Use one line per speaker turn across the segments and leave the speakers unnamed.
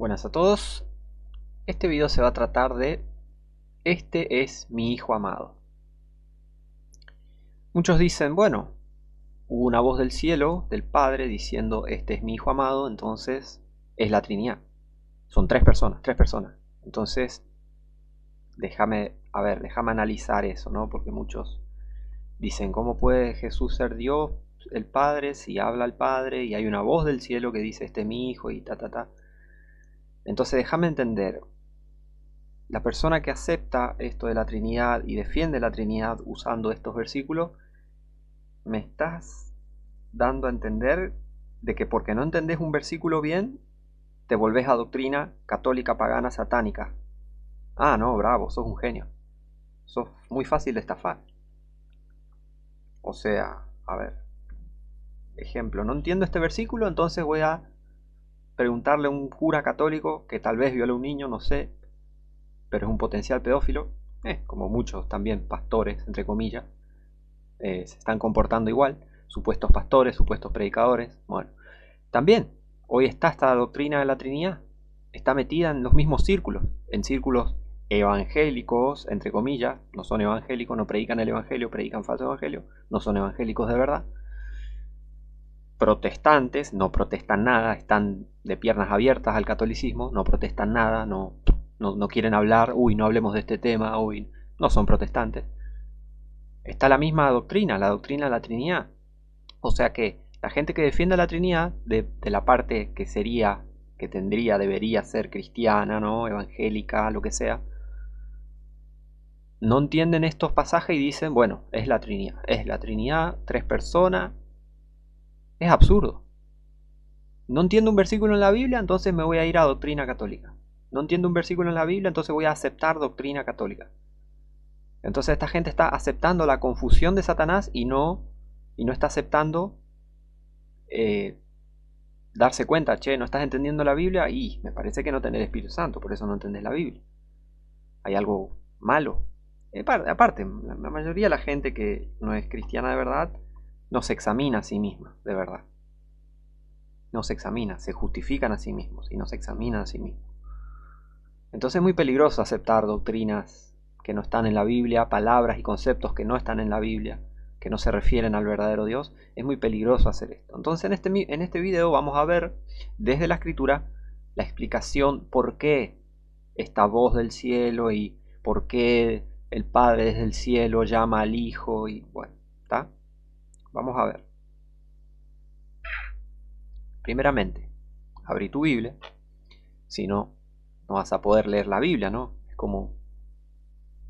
Buenas a todos. Este video se va a tratar de "Este es mi hijo amado". Muchos dicen, bueno, hubo una voz del cielo, del Padre, diciendo "Este es mi hijo amado", entonces es la Trinidad. Son tres personas, tres personas. Entonces, déjame analizar eso, ¿no? Porque muchos dicen, ¿cómo puede Jesús ser Dios, el Padre, si habla el Padre y hay una voz del cielo que dice "Este es mi hijo" y ta, ta, ta? Entonces, déjame entender. La persona que acepta esto de la Trinidad y defiende la Trinidad usando estos versículos, me estás dando a entender de que porque no entendés un versículo bien, te volvés a doctrina católica, pagana, satánica. Ah, no, bravo, sos un genio. Sos muy fácil de estafar. O sea, a ver, ejemplo, no entiendo este versículo, entonces voy a preguntarle a un cura católico que tal vez violó a un niño, no sé, pero es un potencial pedófilo, como muchos también pastores, entre comillas, se están comportando igual, supuestos pastores, supuestos predicadores. Bueno, también hoy está esta doctrina de la Trinidad, está metida en los mismos círculos, en círculos evangélicos, entre comillas, no son evangélicos, no predican el evangelio, predican falso evangelio, no son evangélicos de verdad. Protestantes, no protestan nada, están de piernas abiertas al catolicismo, no protestan nada, no quieren hablar, no hablemos de este tema, no son protestantes. Está la misma doctrina, la doctrina de la Trinidad. O sea que la gente que defiende la Trinidad, de la parte que sería, que tendría, debería ser cristiana, ¿no? Evangélica, lo que sea, no entienden estos pasajes y dicen, bueno, es la Trinidad, tres personas. Es absurdo. No entiendo un versículo en la Biblia, entonces me voy a ir a doctrina católica. No entiendo un versículo en la Biblia, entonces voy a aceptar doctrina católica. Entonces esta gente está aceptando la confusión de Satanás y no está aceptando darse cuenta, che, no estás entendiendo la Biblia y me parece que no tenés el Espíritu Santo, por eso no entendés la Biblia. Hay algo malo. Aparte, la mayoría de la gente que no es cristiana de verdad no se examina a sí misma, de verdad. No se examina, se justifican a sí mismos y no se examinan a sí mismos. Entonces es muy peligroso aceptar doctrinas que no están en la Biblia, palabras y conceptos que no están en la Biblia, que no se refieren al verdadero Dios. Es muy peligroso hacer esto. Entonces en este video vamos a ver desde la Escritura la explicación por qué esta voz del cielo y por qué el Padre desde el cielo llama al Hijo y bueno, ¿está? Vamos a ver. Primeramente, abrí tu Biblia, si no, no vas a poder leer la Biblia, ¿no? Es como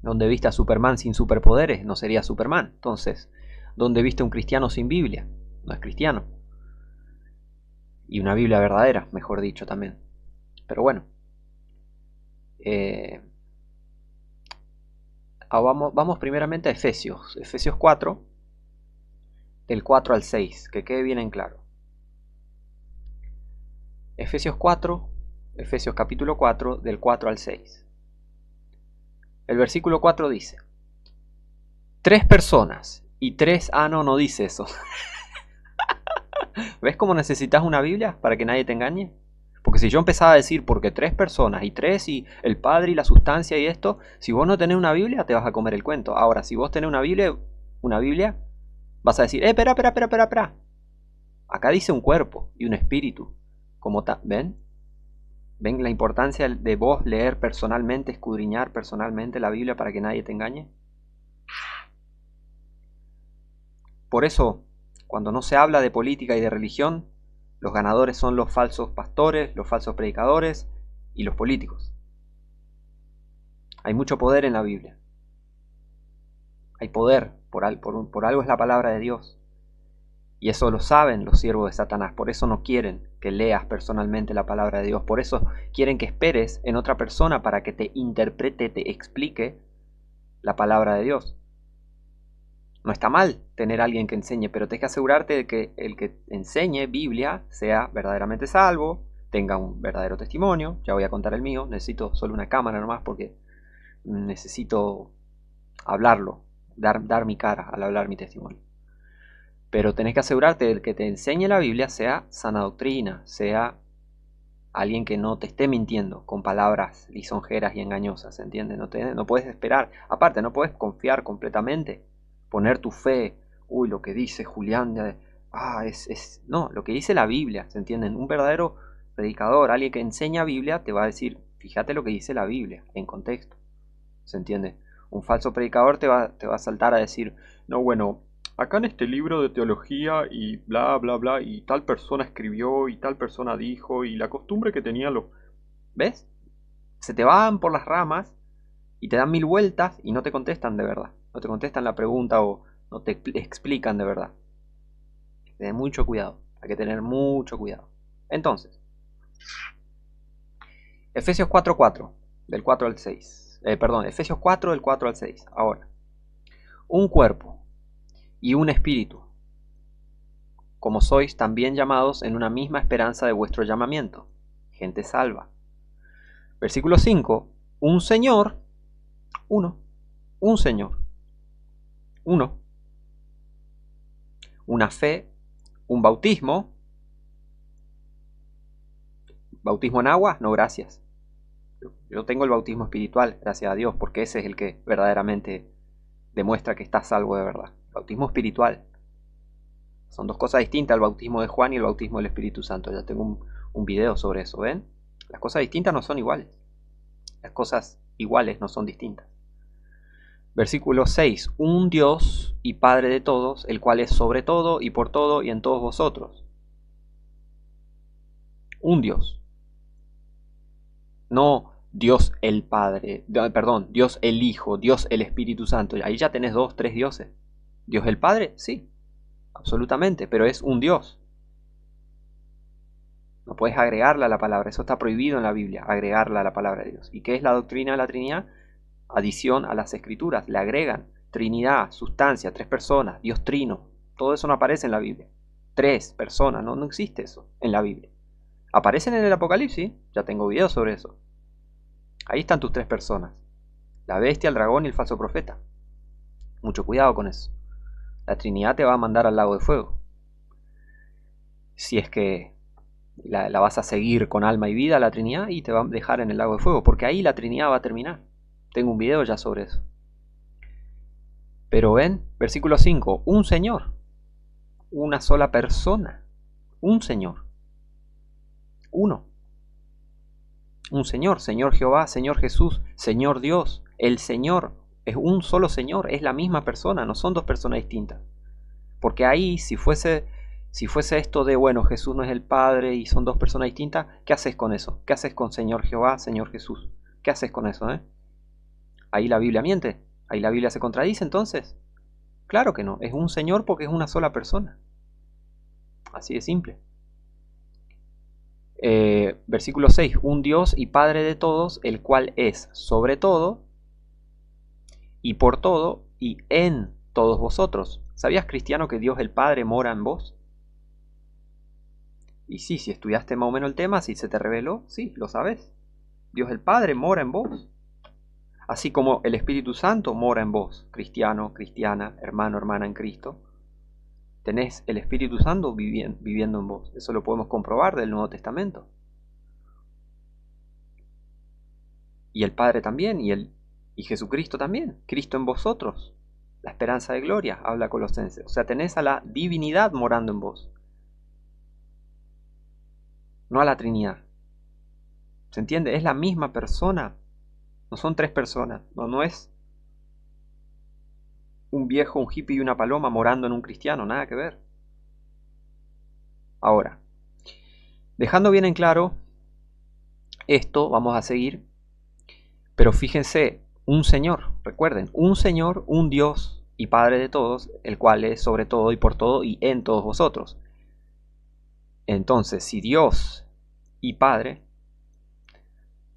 donde viste a Superman sin superpoderes, no sería Superman. Entonces, donde viste a un cristiano sin Biblia, no es cristiano. Y una Biblia verdadera, mejor dicho también. Pero bueno, vamos primeramente a Efesios. Efesios 4, del 4 al 6, que quede bien en claro. Efesios 4, Efesios capítulo 4, del 4 al 6. El versículo 4 dice: tres personas y tres... Ah, no dice eso. ¿Ves cómo necesitas una Biblia para que nadie te engañe? Porque si yo empezaba a decir porque tres personas y tres y el Padre y la sustancia y esto, si vos no tenés una Biblia te vas a comer el cuento. Ahora, si vos tenés una Biblia, vas a decir, espera. Acá dice un cuerpo y un espíritu. ¿Ven? ¿Ven la importancia de vos leer personalmente, escudriñar personalmente la Biblia para que nadie te engañe? Por eso, cuando no se habla de política y de religión, los ganadores son los falsos pastores, los falsos predicadores y los políticos. Hay mucho poder en la Biblia. Hay poder, por algo es la palabra de Dios. Y eso lo saben los siervos de Satanás. Por eso no quieren que leas personalmente la palabra de Dios. Por eso quieren que esperes en otra persona para que te interprete, te explique la palabra de Dios. No está mal tener a alguien que enseñe, pero tienes que asegurarte de que el que enseñe Biblia sea verdaderamente salvo, tenga un verdadero testimonio. Ya voy a contar el mío, necesito solo una cámara nomás porque necesito hablarlo, dar mi cara al hablar mi testimonio. Pero tenés que asegurarte de que te enseñe la Biblia sea sana doctrina, sea Alguien que no te esté mintiendo con palabras lisonjeras y engañosas, ¿entiendes? No puedes esperar. Aparte, no puedes confiar completamente, poner tu fe. Uy, lo que dice Julián, no, lo que dice la Biblia, ¿se entienden? Un verdadero predicador, alguien que enseña Biblia, te va a decir, fíjate lo que dice la Biblia, en contexto, ¿se entiende? Un falso predicador te va a saltar a decir, no, bueno, acá en este libro de teología y bla, bla, bla, y tal persona escribió y tal persona dijo y la costumbre que tenían los... ¿Ves? Se te van por las ramas y te dan mil vueltas y no te contestan de verdad. No te contestan la pregunta o no te explican de verdad. Ten mucho cuidado. Hay que tener mucho cuidado. Entonces, Efesios 4:4, del 4 al 6. Efesios 4, del 4 al 6. Ahora, un cuerpo y un espíritu, como sois también llamados en una misma esperanza de vuestro llamamiento, gente salva. Versículo 5, un Señor, uno, un Señor, uno, una fe, un bautismo en agua, no gracias. Yo tengo el bautismo espiritual, gracias a Dios, porque ese es el que verdaderamente demuestra que estás salvo de verdad. Bautismo espiritual. Son dos cosas distintas, el bautismo de Juan y el bautismo del Espíritu Santo. Ya tengo un video sobre eso, ¿ven? Las cosas distintas no son iguales. Las cosas iguales no son distintas. Versículo 6. Un Dios y Padre de todos, el cual es sobre todo y por todo y en todos vosotros. Un Dios. No Dios el Padre, perdón, Dios el Hijo, Dios el Espíritu Santo. Ahí ya tenés 2, 3 dioses. ¿Dios el Padre? Sí, absolutamente, pero es un Dios. No puedes agregarla a la palabra, eso está prohibido en la Biblia, agregarla a la palabra de Dios. ¿Y qué es la doctrina de la Trinidad? Adición a las Escrituras, le agregan Trinidad, sustancia, 3 personas, Dios trino. Todo eso no aparece en la Biblia. 3 personas, no existe eso en la Biblia. Aparecen en el Apocalipsis, ya tengo videos sobre eso. Ahí están tus 3 personas. La bestia, el dragón y el falso profeta. Mucho cuidado con eso. La Trinidad te va a mandar al lago de fuego. Si es que la vas a seguir con alma y vida, la Trinidad, y te va a dejar en el lago de fuego. Porque ahí la Trinidad va a terminar. Tengo un video ya sobre eso. Pero ven, versículo 5. Un Señor. Una sola persona. Un Señor. Uno. Un Señor, Señor Jehová, Señor Jesús, Señor Dios. El Señor es un solo Señor, es la misma persona, no son 2 personas distintas. Porque ahí, si fuese esto de, bueno, Jesús no es el Padre y son 2 personas distintas, ¿qué haces con eso? ¿Qué haces con Señor Jehová, Señor Jesús? ¿Qué haces con eso, Ahí la Biblia miente, ahí la Biblia se contradice entonces. Claro que no, es un Señor porque es una sola persona. Así de simple. Versículo 6, un Dios y Padre de todos, el cual es sobre todo y por todo y en todos vosotros. ¿Sabías, cristiano, que Dios el Padre mora en vos? Y sí, si estudiaste más o menos el tema, si se te reveló, sí, lo sabes. Dios el Padre mora en vos. Así como el Espíritu Santo mora en vos, cristiano, cristiana, hermano, hermana en Cristo. Tenés el Espíritu Santo viviendo en vos. Eso lo podemos comprobar del Nuevo Testamento. Y el Padre también, y Jesucristo también. Cristo en vosotros. La esperanza de gloria, habla Colosenses. O sea, tenés a la divinidad morando en vos. No a la Trinidad. ¿Se entiende? Es la misma persona. No son 3 personas. No es un viejo, un hippie y una paloma morando en un cristiano. Nada que ver. Ahora, dejando bien en claro esto, vamos a seguir. Pero fíjense, un Señor, recuerden, un Señor, un Dios y Padre de todos, el cual es sobre todo y por todo y en todos vosotros. Entonces, si Dios y Padre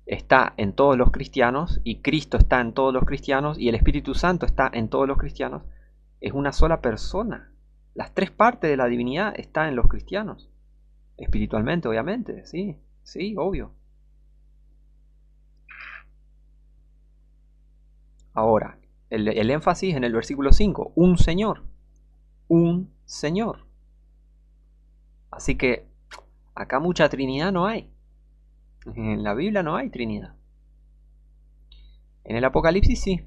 está en todos los cristianos y Cristo está en todos los cristianos y el Espíritu Santo está en todos los cristianos, es una sola persona. Las 3 partes de la divinidad están en los cristianos. Espiritualmente, obviamente, sí, obvio. Ahora, el énfasis en el versículo 5, un Señor. Un Señor. Así que acá mucha Trinidad no hay. En la Biblia no hay Trinidad. En el Apocalipsis sí.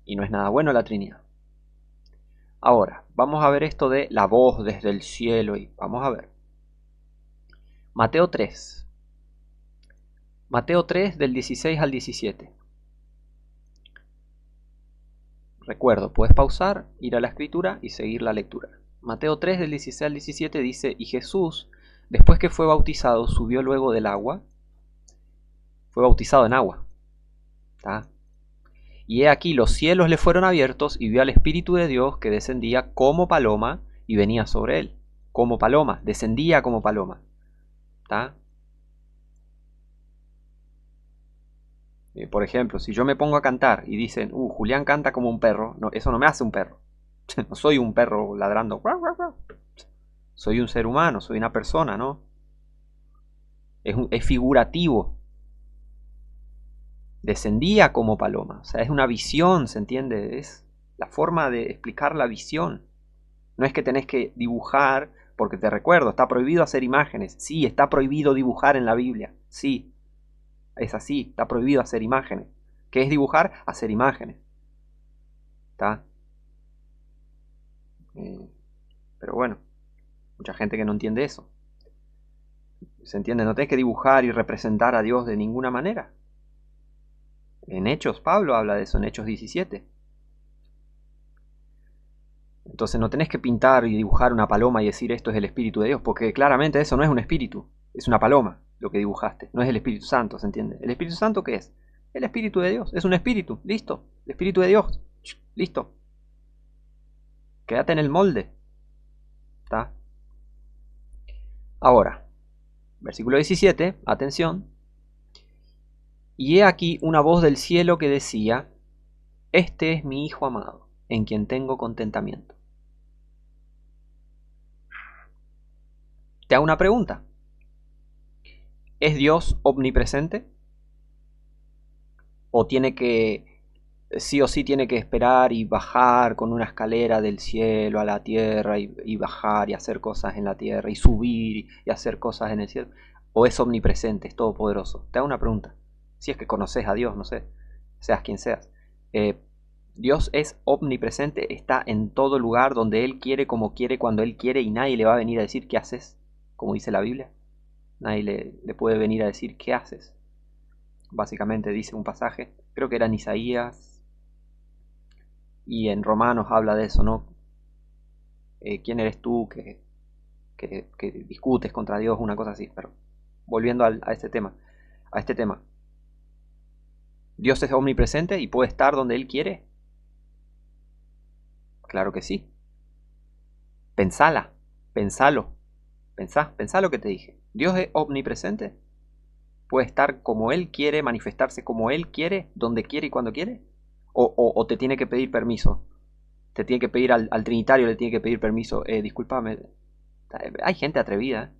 Y no es nada bueno la Trinidad. Ahora, vamos a ver esto de la voz desde el cielo y vamos a ver. Mateo 3. Mateo 3 del 16 al 17. Recuerdo, puedes pausar, ir a la escritura y seguir la lectura. Mateo 3 del 16 al 17 dice, y Jesús, después que fue bautizado, subió luego del agua. Fue bautizado en agua. ¿Tá? Y he aquí los cielos le fueron abiertos y vio al Espíritu de Dios que descendía como paloma y venía sobre él. Como paloma, descendía como paloma. ¿Tá? Por ejemplo, si yo me pongo a cantar y dicen, Julián canta como un perro, no, eso no me hace un perro. No soy un perro ladrando. Soy un ser humano, soy una persona, ¿no? Es figurativo. Descendía como paloma. O sea, es una visión, ¿se entiende? Es la forma de explicar la visión. No es que tenés que dibujar, porque te recuerdo, está prohibido hacer imágenes. Sí, está prohibido dibujar en la Biblia. Sí, es así, está prohibido hacer imágenes. ¿Qué es dibujar? Hacer imágenes. ¿Está? Pero bueno, mucha gente que no entiende eso. ¿Se entiende? No tenés que dibujar y representar a Dios de ninguna manera. En Hechos, Pablo habla de eso, en Hechos 17. Entonces no tenés que pintar y dibujar una paloma y decir esto es el Espíritu de Dios, porque claramente eso no es un espíritu, es una paloma lo que dibujaste, no es el Espíritu Santo, ¿se entiende? ¿El Espíritu Santo qué es? El Espíritu de Dios, es un espíritu, listo, el Espíritu de Dios, listo. Quédate en el molde. ¿Está? Ahora, versículo 17, atención. Y he aquí una voz del cielo que decía, este es mi Hijo amado, en quien tengo contentamiento. Te hago una pregunta. ¿Es Dios omnipresente? ¿O tiene que, sí o sí tiene que esperar y bajar con una escalera del cielo a la tierra y bajar y hacer cosas en la tierra y subir y hacer cosas en el cielo? ¿O es omnipresente, es todopoderoso? Te hago una pregunta. Si es que conoces a Dios, no sé, seas quien seas. Dios es omnipresente, está en todo lugar donde Él quiere, como quiere, cuando Él quiere y nadie le va a venir a decir qué haces, como dice la Biblia. Nadie le puede venir a decir qué haces. Básicamente dice un pasaje, creo que era en Isaías y en Romanos habla de eso, ¿no? ¿Quién eres tú que discutes contra Dios? Una cosa así, pero volviendo a este tema, ¿Dios es omnipresente y puede estar donde Él quiere? Claro que sí. Pensalo, pensá lo que te dije. ¿Dios es omnipresente? ¿Puede estar como Él quiere, manifestarse como Él quiere, donde quiere y cuando quiere? ¿O te tiene que pedir permiso? Te tiene que pedir al Trinitario, le tiene que pedir permiso. Discúlpame. Hay gente atrevida,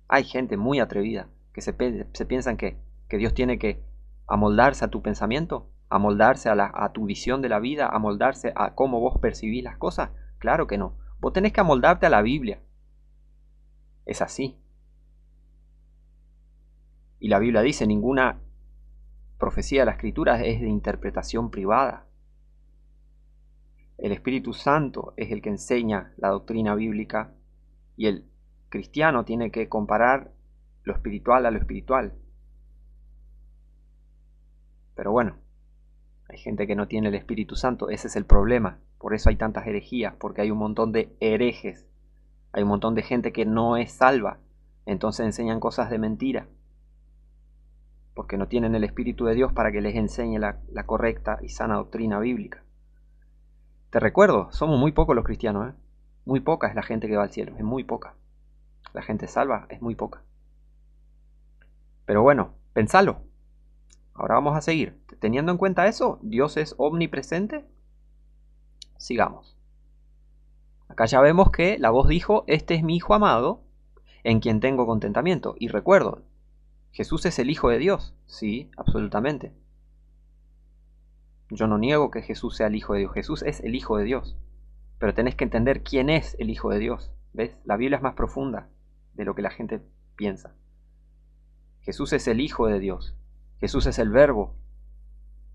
hay gente muy atrevida que se piensan que Dios tiene que amoldarse a tu pensamiento, amoldarse a tu visión de la vida, amoldarse a cómo vos percibís las cosas. Claro que no. Vos tenés que amoldarte a la Biblia. Es así. Y la Biblia dice, ninguna profecía de la Escritura es de interpretación privada. El Espíritu Santo es el que enseña la doctrina bíblica y el cristiano tiene que comparar lo espiritual a lo espiritual. Pero bueno, hay gente que no tiene el Espíritu Santo, ese es el problema. Por eso hay tantas herejías, porque hay un montón de herejes. Hay un montón de gente que no es salva, entonces enseñan cosas de mentira. Porque no tienen el Espíritu de Dios para que les enseñe la correcta y sana doctrina bíblica. Te recuerdo, somos muy pocos los cristianos, ¿eh? Muy poca es la gente que va al cielo, es muy poca. La gente salva es muy poca. Pero bueno, pensalo. Ahora vamos a seguir. Teniendo en cuenta eso, ¿Dios es omnipresente? Sigamos. Acá ya vemos que la voz dijo, este es mi Hijo amado, en quien tengo contentamiento. Y recuerdo, ¿Jesús es el Hijo de Dios? Sí, absolutamente. Yo no niego que Jesús sea el Hijo de Dios. Jesús es el Hijo de Dios. Pero tenés que entender quién es el Hijo de Dios. ¿Ves? La Biblia es más profunda de lo que la gente piensa. Jesús es el Hijo de Dios. Jesús es el Verbo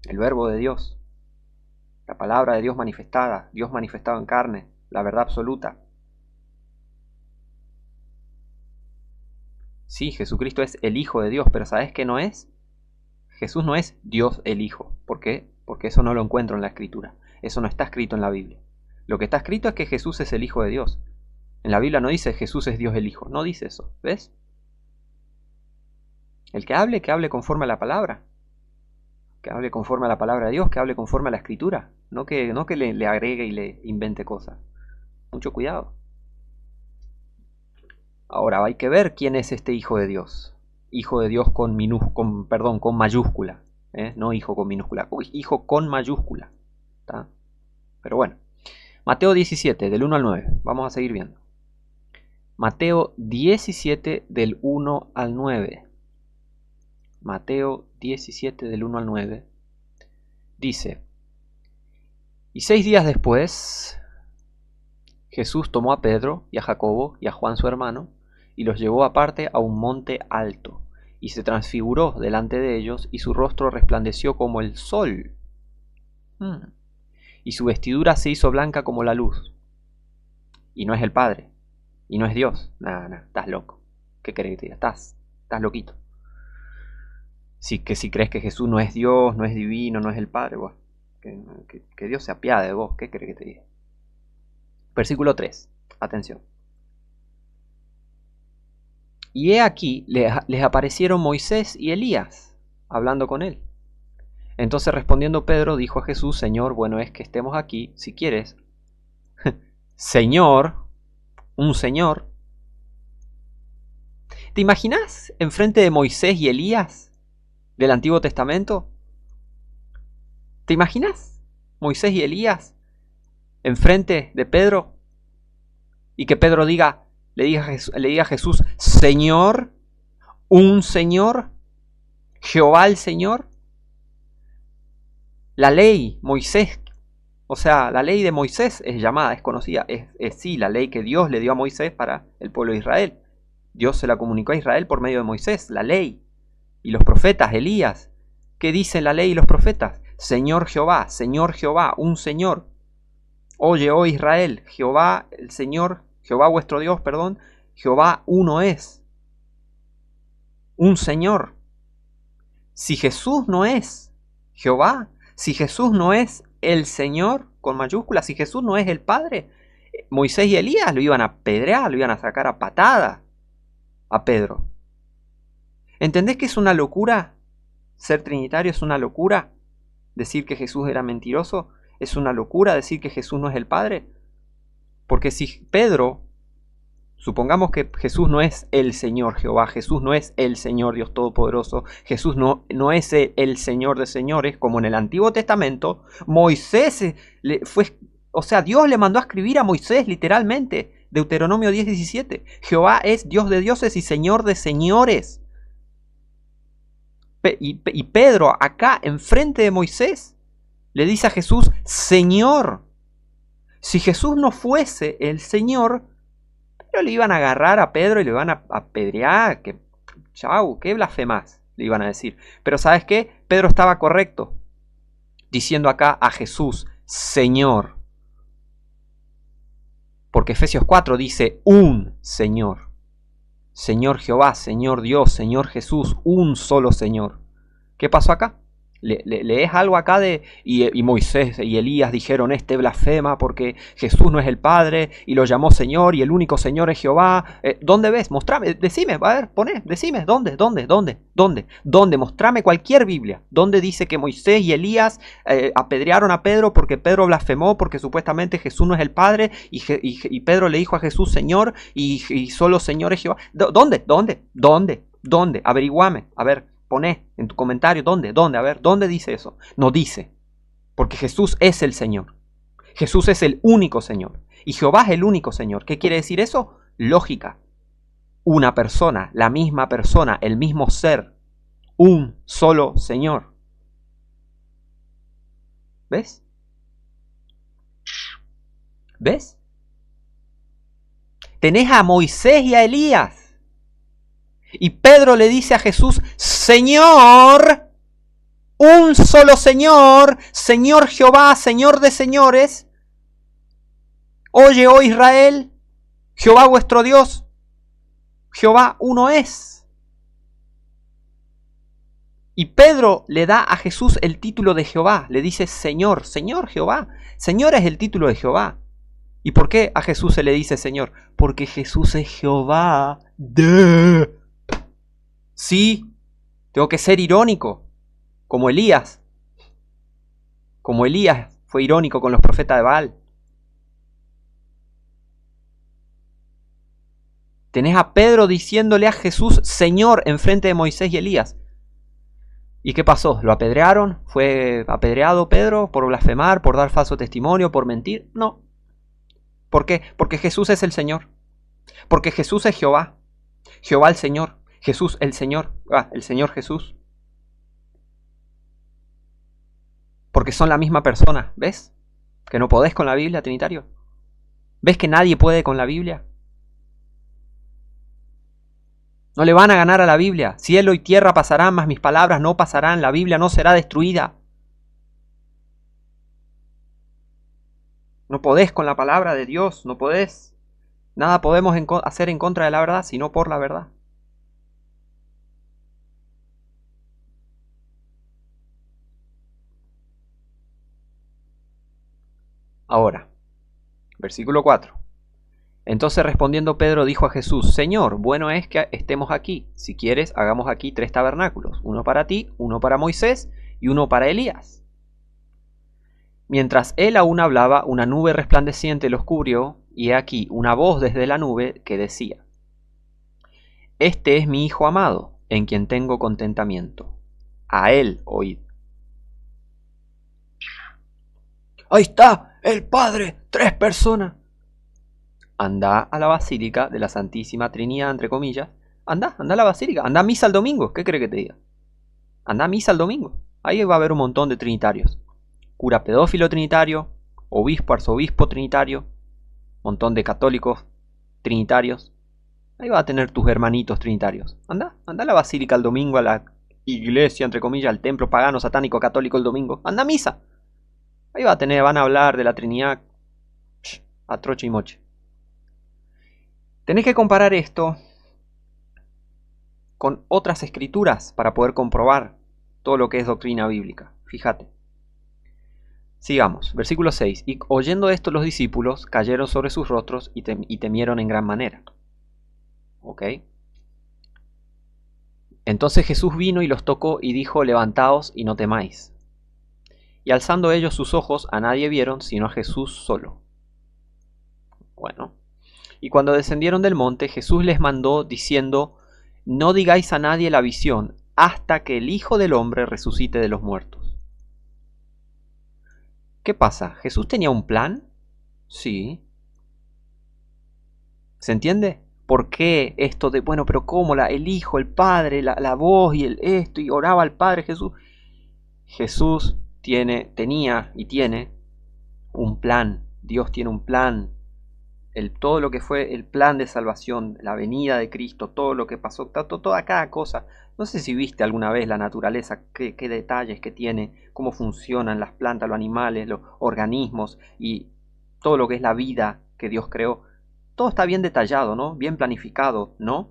de Dios. La palabra de Dios manifestada, Dios manifestado en carne, la verdad absoluta. Sí, Jesucristo es el Hijo de Dios, pero ¿sabes qué no es? Jesús no es Dios el Hijo. ¿Por qué? Porque eso no lo encuentro en la Escritura. Eso no está escrito en la Biblia. Lo que está escrito es que Jesús es el Hijo de Dios. En la Biblia no dice Jesús es Dios el Hijo. No dice eso. ¿Ves? El que hable conforme a la palabra. Que hable conforme a la palabra de Dios, que hable conforme a la Escritura. No que le agregue y le invente cosas. Mucho cuidado. Ahora hay que ver quién es este Hijo de Dios. Hijo de Dios con mayúscula. No hijo con minúscula. Hijo con mayúscula. ¿Tá? Pero bueno. Mateo 17, del 1 al 9. Vamos a seguir viendo. Mateo 17, del 1 al 9. Mateo 17, del 1 al 9. Dice: Y 6 días después, Jesús tomó a Pedro y a Jacobo y a Juan su hermano, y los llevó aparte a un monte alto, y se transfiguró delante de ellos, y su rostro resplandeció como el sol, y su vestidura se hizo blanca como la luz. Y no es el Padre, y no es Dios. Nada, estás loco. ¿Qué crees que te diga? Estás loquito. Si crees que Jesús no es Dios, no es divino, no es el Padre, bueno, que Dios se apiade de vos. ¿Qué crees que te diga? Versículo 3. Atención. Y he aquí, les aparecieron Moisés y Elías, hablando con él. Entonces respondiendo Pedro, dijo a Jesús: Señor, bueno es que estemos aquí, si quieres. Señor, un señor. ¿Te imaginas enfrente de Moisés y Elías del Antiguo Testamento? ¿Te imaginas Moisés y Elías enfrente de Pedro? Y que Pedro le diga a Jesús: Señor, un Señor, Jehová el Señor. La ley, Moisés, o sea, la ley de Moisés es llamada, es conocida, es sí, la ley que Dios le dio a Moisés para el pueblo de Israel. Dios se la comunicó a Israel por medio de Moisés, la ley. Y los profetas, Elías, ¿qué dice la ley y los profetas? Señor Jehová, un Señor. Oye, oh Israel, Jehová el Señor, Jehová vuestro Dios, perdón, Jehová uno es. Un Señor. Si Jesús no es Jehová, si Jesús no es el Señor, con mayúsculas, si Jesús no es el Padre, Moisés y Elías lo iban a apedrear, lo iban a sacar a patada a Pedro. ¿Entendés que es una locura? Ser trinitario es una locura. Decir que Jesús era mentiroso es una locura. Decir que Jesús no es el Padre. Porque si Pedro, supongamos que Jesús no es el Señor Jehová, Jesús no es el Señor Dios Todopoderoso, Jesús no es el Señor de señores, como en el Antiguo Testamento, Moisés Dios le mandó a escribir a Moisés literalmente, Deuteronomio 10:17, Jehová es Dios de dioses y Señor de señores. Y Pedro, acá enfrente de Moisés, le dice a Jesús: Señor. Si Jesús no fuese el Señor, pero le iban a agarrar a Pedro y le iban a apedrear, que chau, qué blasfemás, le iban a decir. Pero ¿sabes qué? Pedro estaba correcto, diciendo acá a Jesús: Señor. Porque Efesios 4 dice: un Señor. Señor Jehová, Señor Dios, Señor Jesús, un solo Señor. ¿Qué pasó acá? ¿Lees algo acá de y Moisés y Elías dijeron: este blasfema porque Jesús no es el Padre y lo llamó Señor y el único Señor es Jehová? ¿Dónde ves? Mostrame, decime, a ver, decime, ¿dónde? Mostrame cualquier Biblia. ¿Dónde dice que Moisés y Elías apedrearon a Pedro porque Pedro blasfemó porque supuestamente Jesús no es el Padre y Pedro le dijo a Jesús Señor y solo Señor es Jehová? ¿Dónde? Averiguame, a ver. Poné en tu comentario dónde, a ver, ¿dónde dice eso? No dice, porque Jesús es el Señor. Jesús es el único Señor. Y Jehová es el único Señor. ¿Qué quiere decir eso? Lógica. Una persona, la misma persona, el mismo ser. Un solo Señor. ¿Ves? ¿Ves? Tenés a Moisés y a Elías Y Pedro le dice a Jesús, Señor, un solo Señor, Señor Jehová, Señor de señores. Oye, oh Israel, Jehová vuestro Dios, Jehová uno es. Y Pedro le da a Jesús el título de Jehová, le dice Señor, Señor Jehová. Señor es el título de Jehová. ¿Y por qué a Jesús se le dice Señor? Porque Jesús es Jehová. ¡Duh! Sí, tengo que ser irónico, como Elías. Como Elías fue irónico con los profetas de Baal. Tenés a Pedro diciéndole a Jesús Señor enfrente de Moisés y Elías. ¿Y qué pasó? ¿Lo apedrearon? ¿Fue apedreado Pedro por blasfemar, por dar falso testimonio, por mentir? No. ¿Por qué? Porque Jesús es el Señor. Porque Jesús es Jehová. Jehová el Señor. Jesús el Señor. El Señor Jesús. Porque son la misma persona. ¿Ves? Que no podés con la Biblia, Trinitario. ¿Ves que nadie puede con la Biblia? No le van a ganar a la Biblia. Cielo y tierra pasarán, mas mis palabras no pasarán. La Biblia no será destruida. No podés con la palabra de Dios. No podés. Nada podemos hacer en contra de la verdad, sino por la verdad. Ahora, versículo 4. Entonces respondiendo Pedro dijo a Jesús, Señor, bueno es que estemos aquí. Si quieres, hagamos aquí 3 tabernáculos, uno para ti, uno para Moisés y uno para Elías. Mientras él aún hablaba, una nube resplandeciente los cubrió, y he aquí una voz desde la nube que decía, Este es mi Hijo amado, en quien tengo contentamiento. A él oíd. Ahí está, el Padre, 3 personas. Anda a la Basílica de la Santísima Trinidad, entre comillas. Anda a la Basílica. Anda a misa el domingo. ¿Qué cree que te diga? Anda a misa el domingo. Ahí va a haber un montón de trinitarios. Cura pedófilo trinitario, obispo, arzobispo trinitario, montón de católicos trinitarios. Ahí va a tener tus hermanitos trinitarios. Anda a la Basílica el domingo, a la iglesia, entre comillas, al templo pagano, satánico, católico el domingo. Anda a misa. Ahí van a hablar de la Trinidad a troche y moche. Tenés que comparar esto con otras escrituras para poder comprobar todo lo que es doctrina bíblica. Fíjate. Sigamos, versículo 6. Y oyendo esto los discípulos cayeron sobre sus rostros y temieron en gran manera. ¿Ok? Entonces Jesús vino y los tocó y dijo, levantaos y no temáis. Y alzando ellos sus ojos a nadie vieron sino a Jesús solo. Bueno. Y cuando descendieron del monte, Jesús les mandó diciendo, no digáis a nadie la visión, hasta que el Hijo del Hombre resucite de los muertos. ¿Qué pasa? ¿Jesús tenía un plan? Sí. ¿Se entiende? ¿Por qué esto de, bueno, pero cómo el Hijo, el Padre, la voz y el esto, y oraba al Padre Jesús? Jesús tenía y tiene un plan. Dios tiene un plan. Todo lo que fue el plan de salvación, la venida de Cristo, todo lo que pasó, toda cada cosa. No sé si viste alguna vez la naturaleza, qué detalles que tiene, cómo funcionan las plantas, los animales, los organismos y todo lo que es la vida que Dios creó. Todo está bien detallado, ¿no? Bien planificado, ¿no?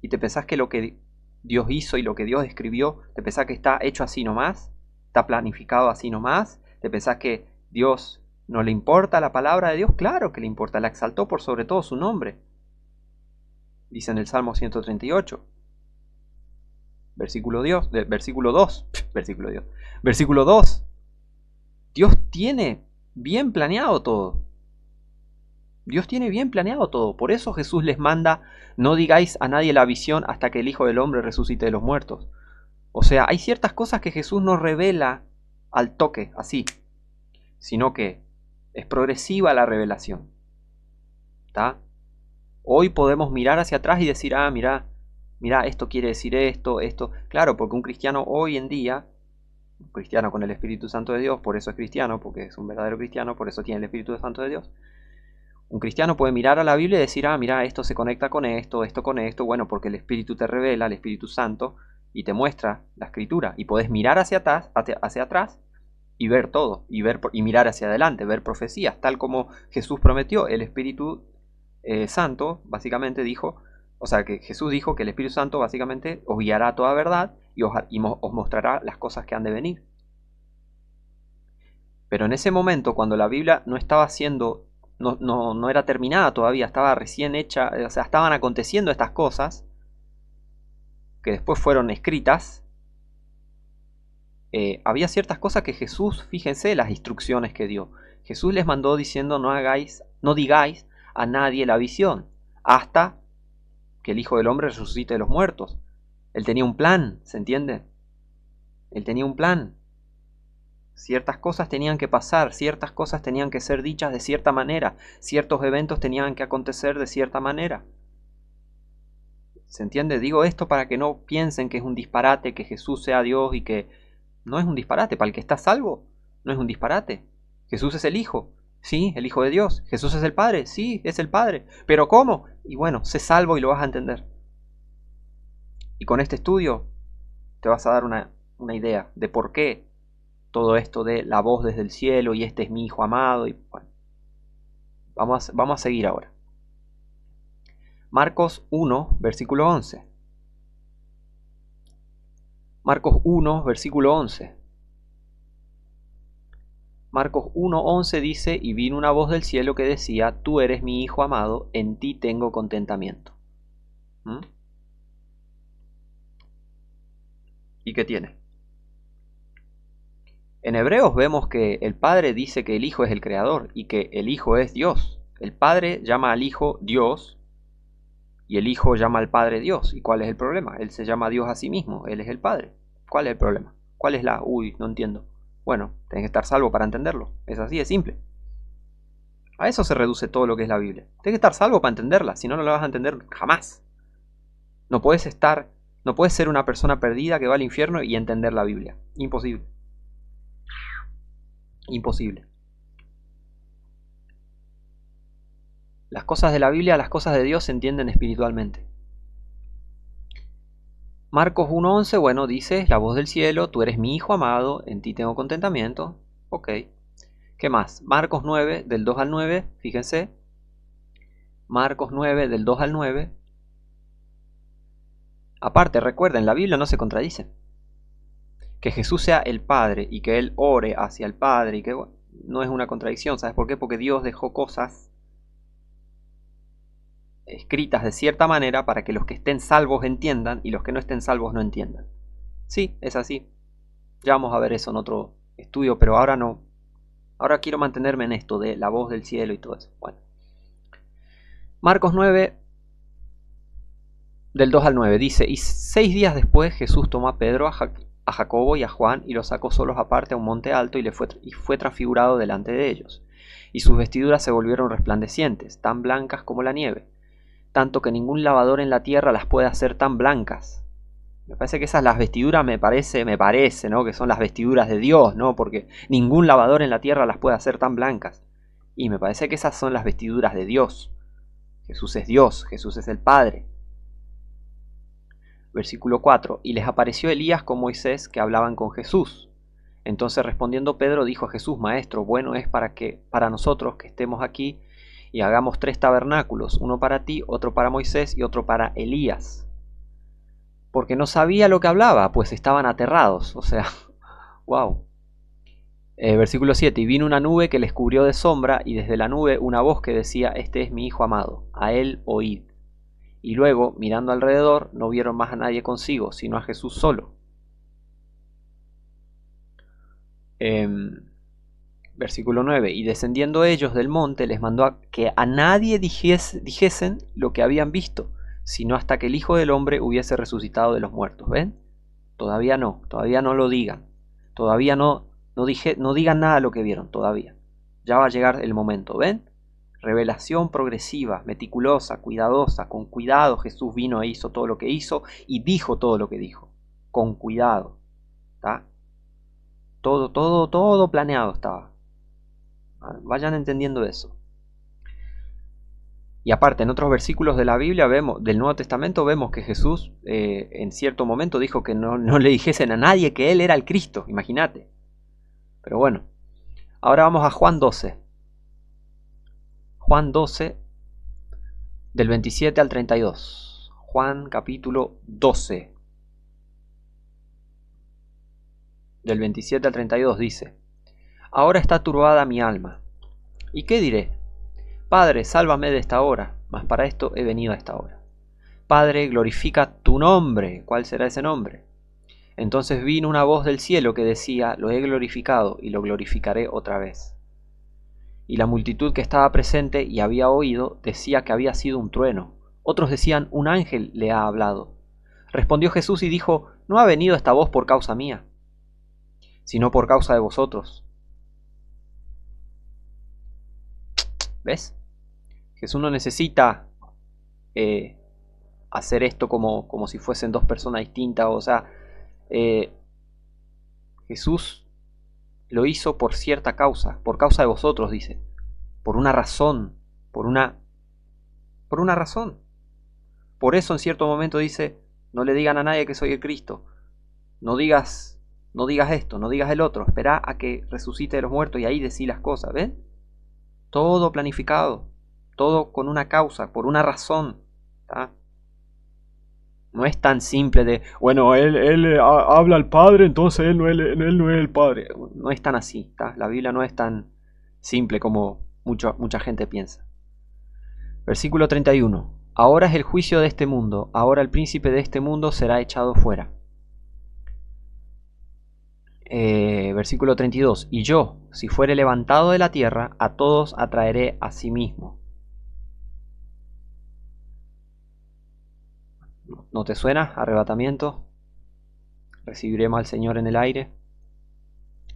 Y te pensás que lo que Dios hizo y lo que Dios escribió, te pensás que está hecho así nomás, está planificado así nomás, te pensás que Dios ¿no le importa la palabra de Dios? Claro que le importa, la exaltó por sobre todo su nombre. Dice en el Salmo 138, versículo 2. Dios tiene bien planeado todo. Dios tiene bien planeado todo. Por eso Jesús les manda, no digáis a nadie la visión hasta que el Hijo del Hombre resucite de los muertos. O sea, hay ciertas cosas que Jesús no revela al toque, así, sino que es progresiva la revelación. ¿Tá? Hoy podemos mirar hacia atrás y decir, mira, esto quiere decir esto. Claro, porque un cristiano hoy en día, un cristiano con el Espíritu Santo de Dios, por eso es cristiano, porque es un verdadero cristiano, por eso tiene el Espíritu Santo de Dios. Un cristiano puede mirar a la Biblia y decir, ah, mira, esto se conecta con esto con esto, bueno, porque el Espíritu te revela, el Espíritu Santo, y te muestra la Escritura. Y podés mirar hacia atrás y ver todo, y mirar hacia adelante, ver profecías, tal como Jesús prometió. El Espíritu Santo, básicamente dijo, o sea, que Jesús dijo que el Espíritu Santo básicamente os guiará a toda verdad y os mostrará las cosas que han de venir. Pero en ese momento, cuando la Biblia no estaba siendo, no era terminada todavía, estaba recién hecha, o sea, estaban aconteciendo estas cosas, que después fueron escritas, había ciertas cosas que Jesús, fíjense las instrucciones que dio. Jesús les mandó diciendo, no digáis a nadie la visión, hasta que el Hijo del Hombre resucite de los muertos. Él tenía un plan, ¿se entiende? Él tenía un plan. Ciertas cosas tenían que pasar, ciertas cosas tenían que ser dichas de cierta manera, ciertos eventos tenían que acontecer de cierta manera. ¿Se entiende? Digo esto para que no piensen que es un disparate que Jesús sea Dios y que no es un disparate. Para el que está salvo, no es un disparate. Jesús es el Hijo, sí, el Hijo de Dios. Jesús es el Padre, sí, es el Padre. ¿Pero cómo? Y bueno, sé salvo y lo vas a entender. Y con este estudio te vas a dar una idea de por qué todo esto de la voz desde el cielo y este es mi Hijo amado. Y bueno, vamos a seguir ahora. Marcos 1, versículo 11. Marcos 1, versículo 11. Marcos 1:11 dice, y vino una voz del cielo que decía, tú eres mi Hijo amado, en ti tengo contentamiento. ¿Mm? ¿Y qué tiene? En Hebreos vemos que el Padre dice que el Hijo es el Creador y que el Hijo es Dios. El Padre llama al Hijo Dios y el Hijo llama al Padre Dios. ¿Y cuál es el problema? Él se llama Dios a sí mismo, Él es el Padre. ¿Cuál es el problema? ¿Cuál es no entiendo? Bueno, tenés que estar salvo para entenderlo. Es así, es simple. A eso se reduce todo lo que es la Biblia. Tienes que estar salvo para entenderla, si no, no la vas a entender jamás. No puedes ser una persona perdida que va al infierno y entender la Biblia. Imposible. Imposible. Las cosas de la Biblia, las cosas de Dios se entienden espiritualmente. Marcos 1:11, bueno, dice, la voz del cielo, tú eres mi Hijo amado, en ti tengo contentamiento. Ok. ¿Qué más? Marcos 9, del 2 al 9, fíjense. Marcos 9, del 2 al 9. Aparte, recuerden, la Biblia no se contradice. Que Jesús sea el Padre y que Él ore hacia el Padre y que no es una contradicción. ¿Sabes por qué? Porque Dios dejó cosas escritas de cierta manera para que los que estén salvos entiendan y los que no estén salvos no entiendan. Sí, es así. Ya vamos a ver eso en otro estudio, pero ahora no. Ahora quiero mantenerme en esto de la voz del cielo y todo eso. Bueno. Marcos 9, del 2 al 9, dice, y 6 días después Jesús tomó a Pedro, a Jacobo y a Juan y los sacó solos aparte a un monte alto y fue transfigurado delante de ellos. Y sus vestiduras se volvieron resplandecientes, tan blancas como la nieve, tanto que ningún lavador en la tierra las puede hacer tan blancas. Me parece que esas las vestiduras me parece, ¿no? Que son las vestiduras de Dios, ¿no? Porque ningún lavador en la tierra las puede hacer tan blancas. Y me parece que esas son las vestiduras de Dios. Jesús es Dios, Jesús es el Padre. Versículo 4. Y les apareció Elías con Moisés que hablaban con Jesús. Entonces respondiendo Pedro dijo a Jesús, Maestro, bueno es para nosotros que estemos aquí y hagamos 3 tabernáculos, uno para ti, otro para Moisés y otro para Elías. Porque no sabía lo que hablaba, pues estaban aterrados. O sea, wow. Versículo 7. Y vino una nube que les cubrió de sombra y desde la nube una voz que decía, este es mi Hijo amado, a él oíd. Y luego, mirando alrededor, no vieron más a nadie consigo, sino a Jesús solo. Versículo 9. Y descendiendo ellos del monte, les mandó que a nadie dijesen lo que habían visto, sino hasta que el Hijo del Hombre hubiese resucitado de los muertos. ¿Ven? Todavía no lo digan. Todavía no digan nada de lo que vieron, todavía. Ya va a llegar el momento, ¿ven? Revelación progresiva, meticulosa, cuidadosa, con cuidado Jesús vino e hizo todo lo que hizo y dijo todo lo que dijo. Con cuidado. ¿Está? Todo planeado estaba. Vayan entendiendo eso. Y aparte, en otros versículos de la Biblia, del Nuevo Testamento, vemos que Jesús en cierto momento dijo que no le dijesen a nadie que Él era el Cristo, imagínate. Pero bueno, ahora vamos a Juan 12. Juan 12, del 27 al 32. Juan capítulo 12. Del 27 al 32 dice: Ahora está turbada mi alma. ¿Y qué diré? Padre, sálvame de esta hora, mas para esto he venido a esta hora. Padre, glorifica tu nombre. ¿Cuál será ese nombre? Entonces vino una voz del cielo que decía: Lo he glorificado y lo glorificaré otra vez. Y la multitud que estaba presente y había oído decía que había sido un trueno. Otros decían: Un ángel le ha hablado. Respondió Jesús y dijo: No ha venido esta voz por causa mía, sino por causa de vosotros. ¿Ves? Jesús no necesita hacer esto como si fuesen dos personas distintas. O sea, Jesús lo hizo por cierta causa, por causa de vosotros, dice. Por una razón, por una razón. Por eso en cierto momento dice: no le digan a nadie que soy el Cristo. No digas esto, no digas el otro. Espera a que resucite de los muertos y ahí decí las cosas. ¿Ven? Todo planificado. Todo con una causa, por una razón. ¿Tá? No es tan simple de, bueno, él habla al Padre, entonces él no es el Padre. No es tan así. ¿Tá? La Biblia no es tan simple como mucha gente piensa. Versículo 31. Ahora es el juicio de este mundo. Ahora el príncipe de este mundo será echado fuera. Versículo 32. Y yo, si fuere levantado de la tierra, a todos atraeré a sí mismo. ¿No te suena? Arrebatamiento. Recibiremos al Señor en el aire.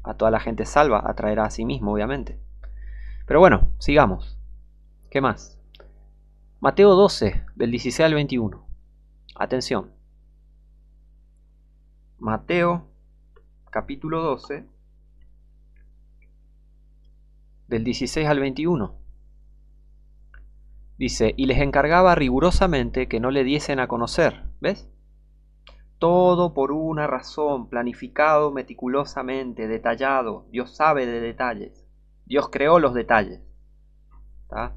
A toda la gente salva atraerá a sí mismo, obviamente. Pero bueno, sigamos. ¿Qué más? Mateo 12, del 16 al 21. Atención. Mateo capítulo 12, del 16 al 21. Dice: y les encargaba rigurosamente que no le diesen a conocer. ¿Ves? Todo por una razón, planificado meticulosamente, detallado. Dios sabe de detalles. Dios creó los detalles. ¿Tá?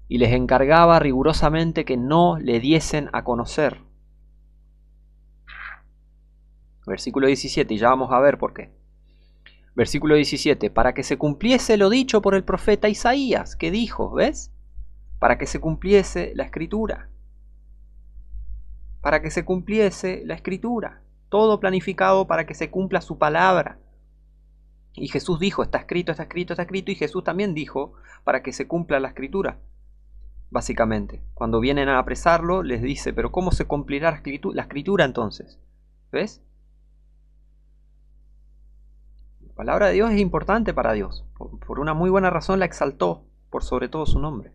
Y les encargaba rigurosamente que no le diesen a conocer. Versículo 17, y ya vamos a ver por qué. Versículo 17, para que se cumpliese lo dicho por el profeta Isaías, que dijo, ¿ves? Para que se cumpliese la escritura. Para que se cumpliese la escritura. Todo planificado para que se cumpla su palabra. Y Jesús dijo: está escrito, está escrito, está escrito. Y Jesús también dijo: para que se cumpla la escritura. Básicamente, cuando vienen a apresarlo, les dice: pero ¿cómo se cumplirá la escritura entonces? ¿Ves? La palabra de Dios es importante para Dios. Por una muy buena razón la exaltó por sobre todo su nombre.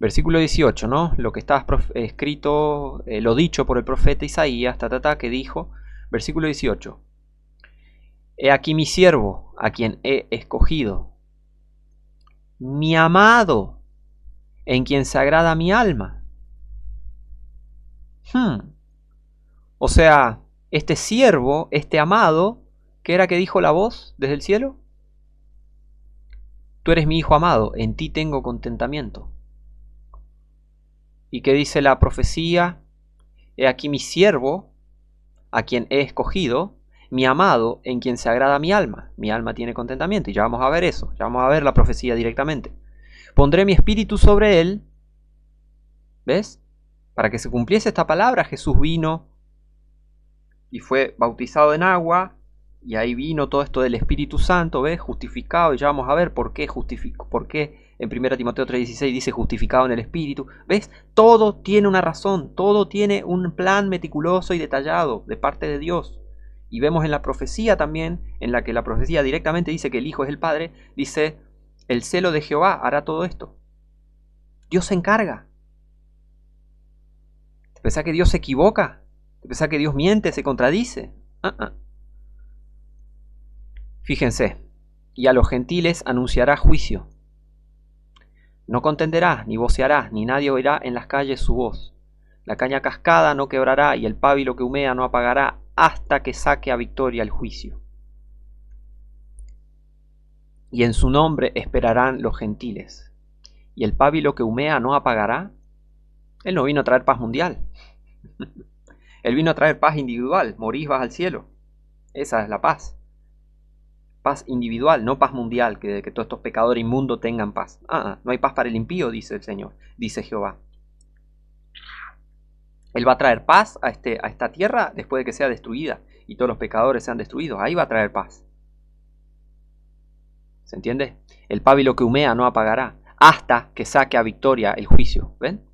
Versículo 18, ¿no? Lo que está escrito, lo dicho por el profeta Isaías, que dijo, versículo 18. He aquí mi siervo, a quien he escogido, mi amado, en quien se agrada mi alma. O sea, este siervo, este amado, ¿qué era que dijo la voz desde el cielo? Tú eres mi hijo amado, en ti tengo contentamiento. ¿Y qué dice la profecía? He aquí mi siervo, a quien he escogido, mi amado, en quien se agrada mi alma. Mi alma tiene contentamiento. Y ya vamos a ver eso, ya vamos a ver la profecía directamente. Pondré mi espíritu sobre él. ¿Ves? Para que se cumpliese esta palabra, Jesús vino y fue bautizado en agua. Y ahí vino todo esto del Espíritu Santo, ¿ves? Justificado. Y ya vamos a ver por qué justificó, por qué en 1 Timoteo 3:16 dice justificado en el Espíritu. ¿Ves? Todo tiene una razón, todo tiene un plan meticuloso y detallado de parte de Dios. Y vemos en la profecía también, en la que la profecía directamente dice que el Hijo es el Padre, dice: el celo de Jehová hará todo esto. Dios se encarga. ¿Te pensás que Dios se equivoca? ¿Te pensás que Dios miente, se contradice? Fíjense, y a los gentiles anunciará juicio. No contenderás, ni vocearás, ni nadie oirá en las calles su voz. La caña cascada no quebrará, y el pábilo que humea no apagará, hasta que saque a victoria el juicio. Y en su nombre esperarán los gentiles. Y el pábilo que humea no apagará. Él no vino a traer paz mundial. Él vino a traer paz individual. Morís, vas al cielo. Esa es la paz. Paz individual, no paz mundial, que todos estos pecadores inmundos tengan paz. No hay paz para el impío, dice el Señor, dice Jehová. Él va a traer paz a esta tierra después de que sea destruida y todos los pecadores sean destruidos. Ahí va a traer paz. ¿Se entiende? El pábilo que humea no apagará hasta que saque a victoria el juicio. ¿Ven?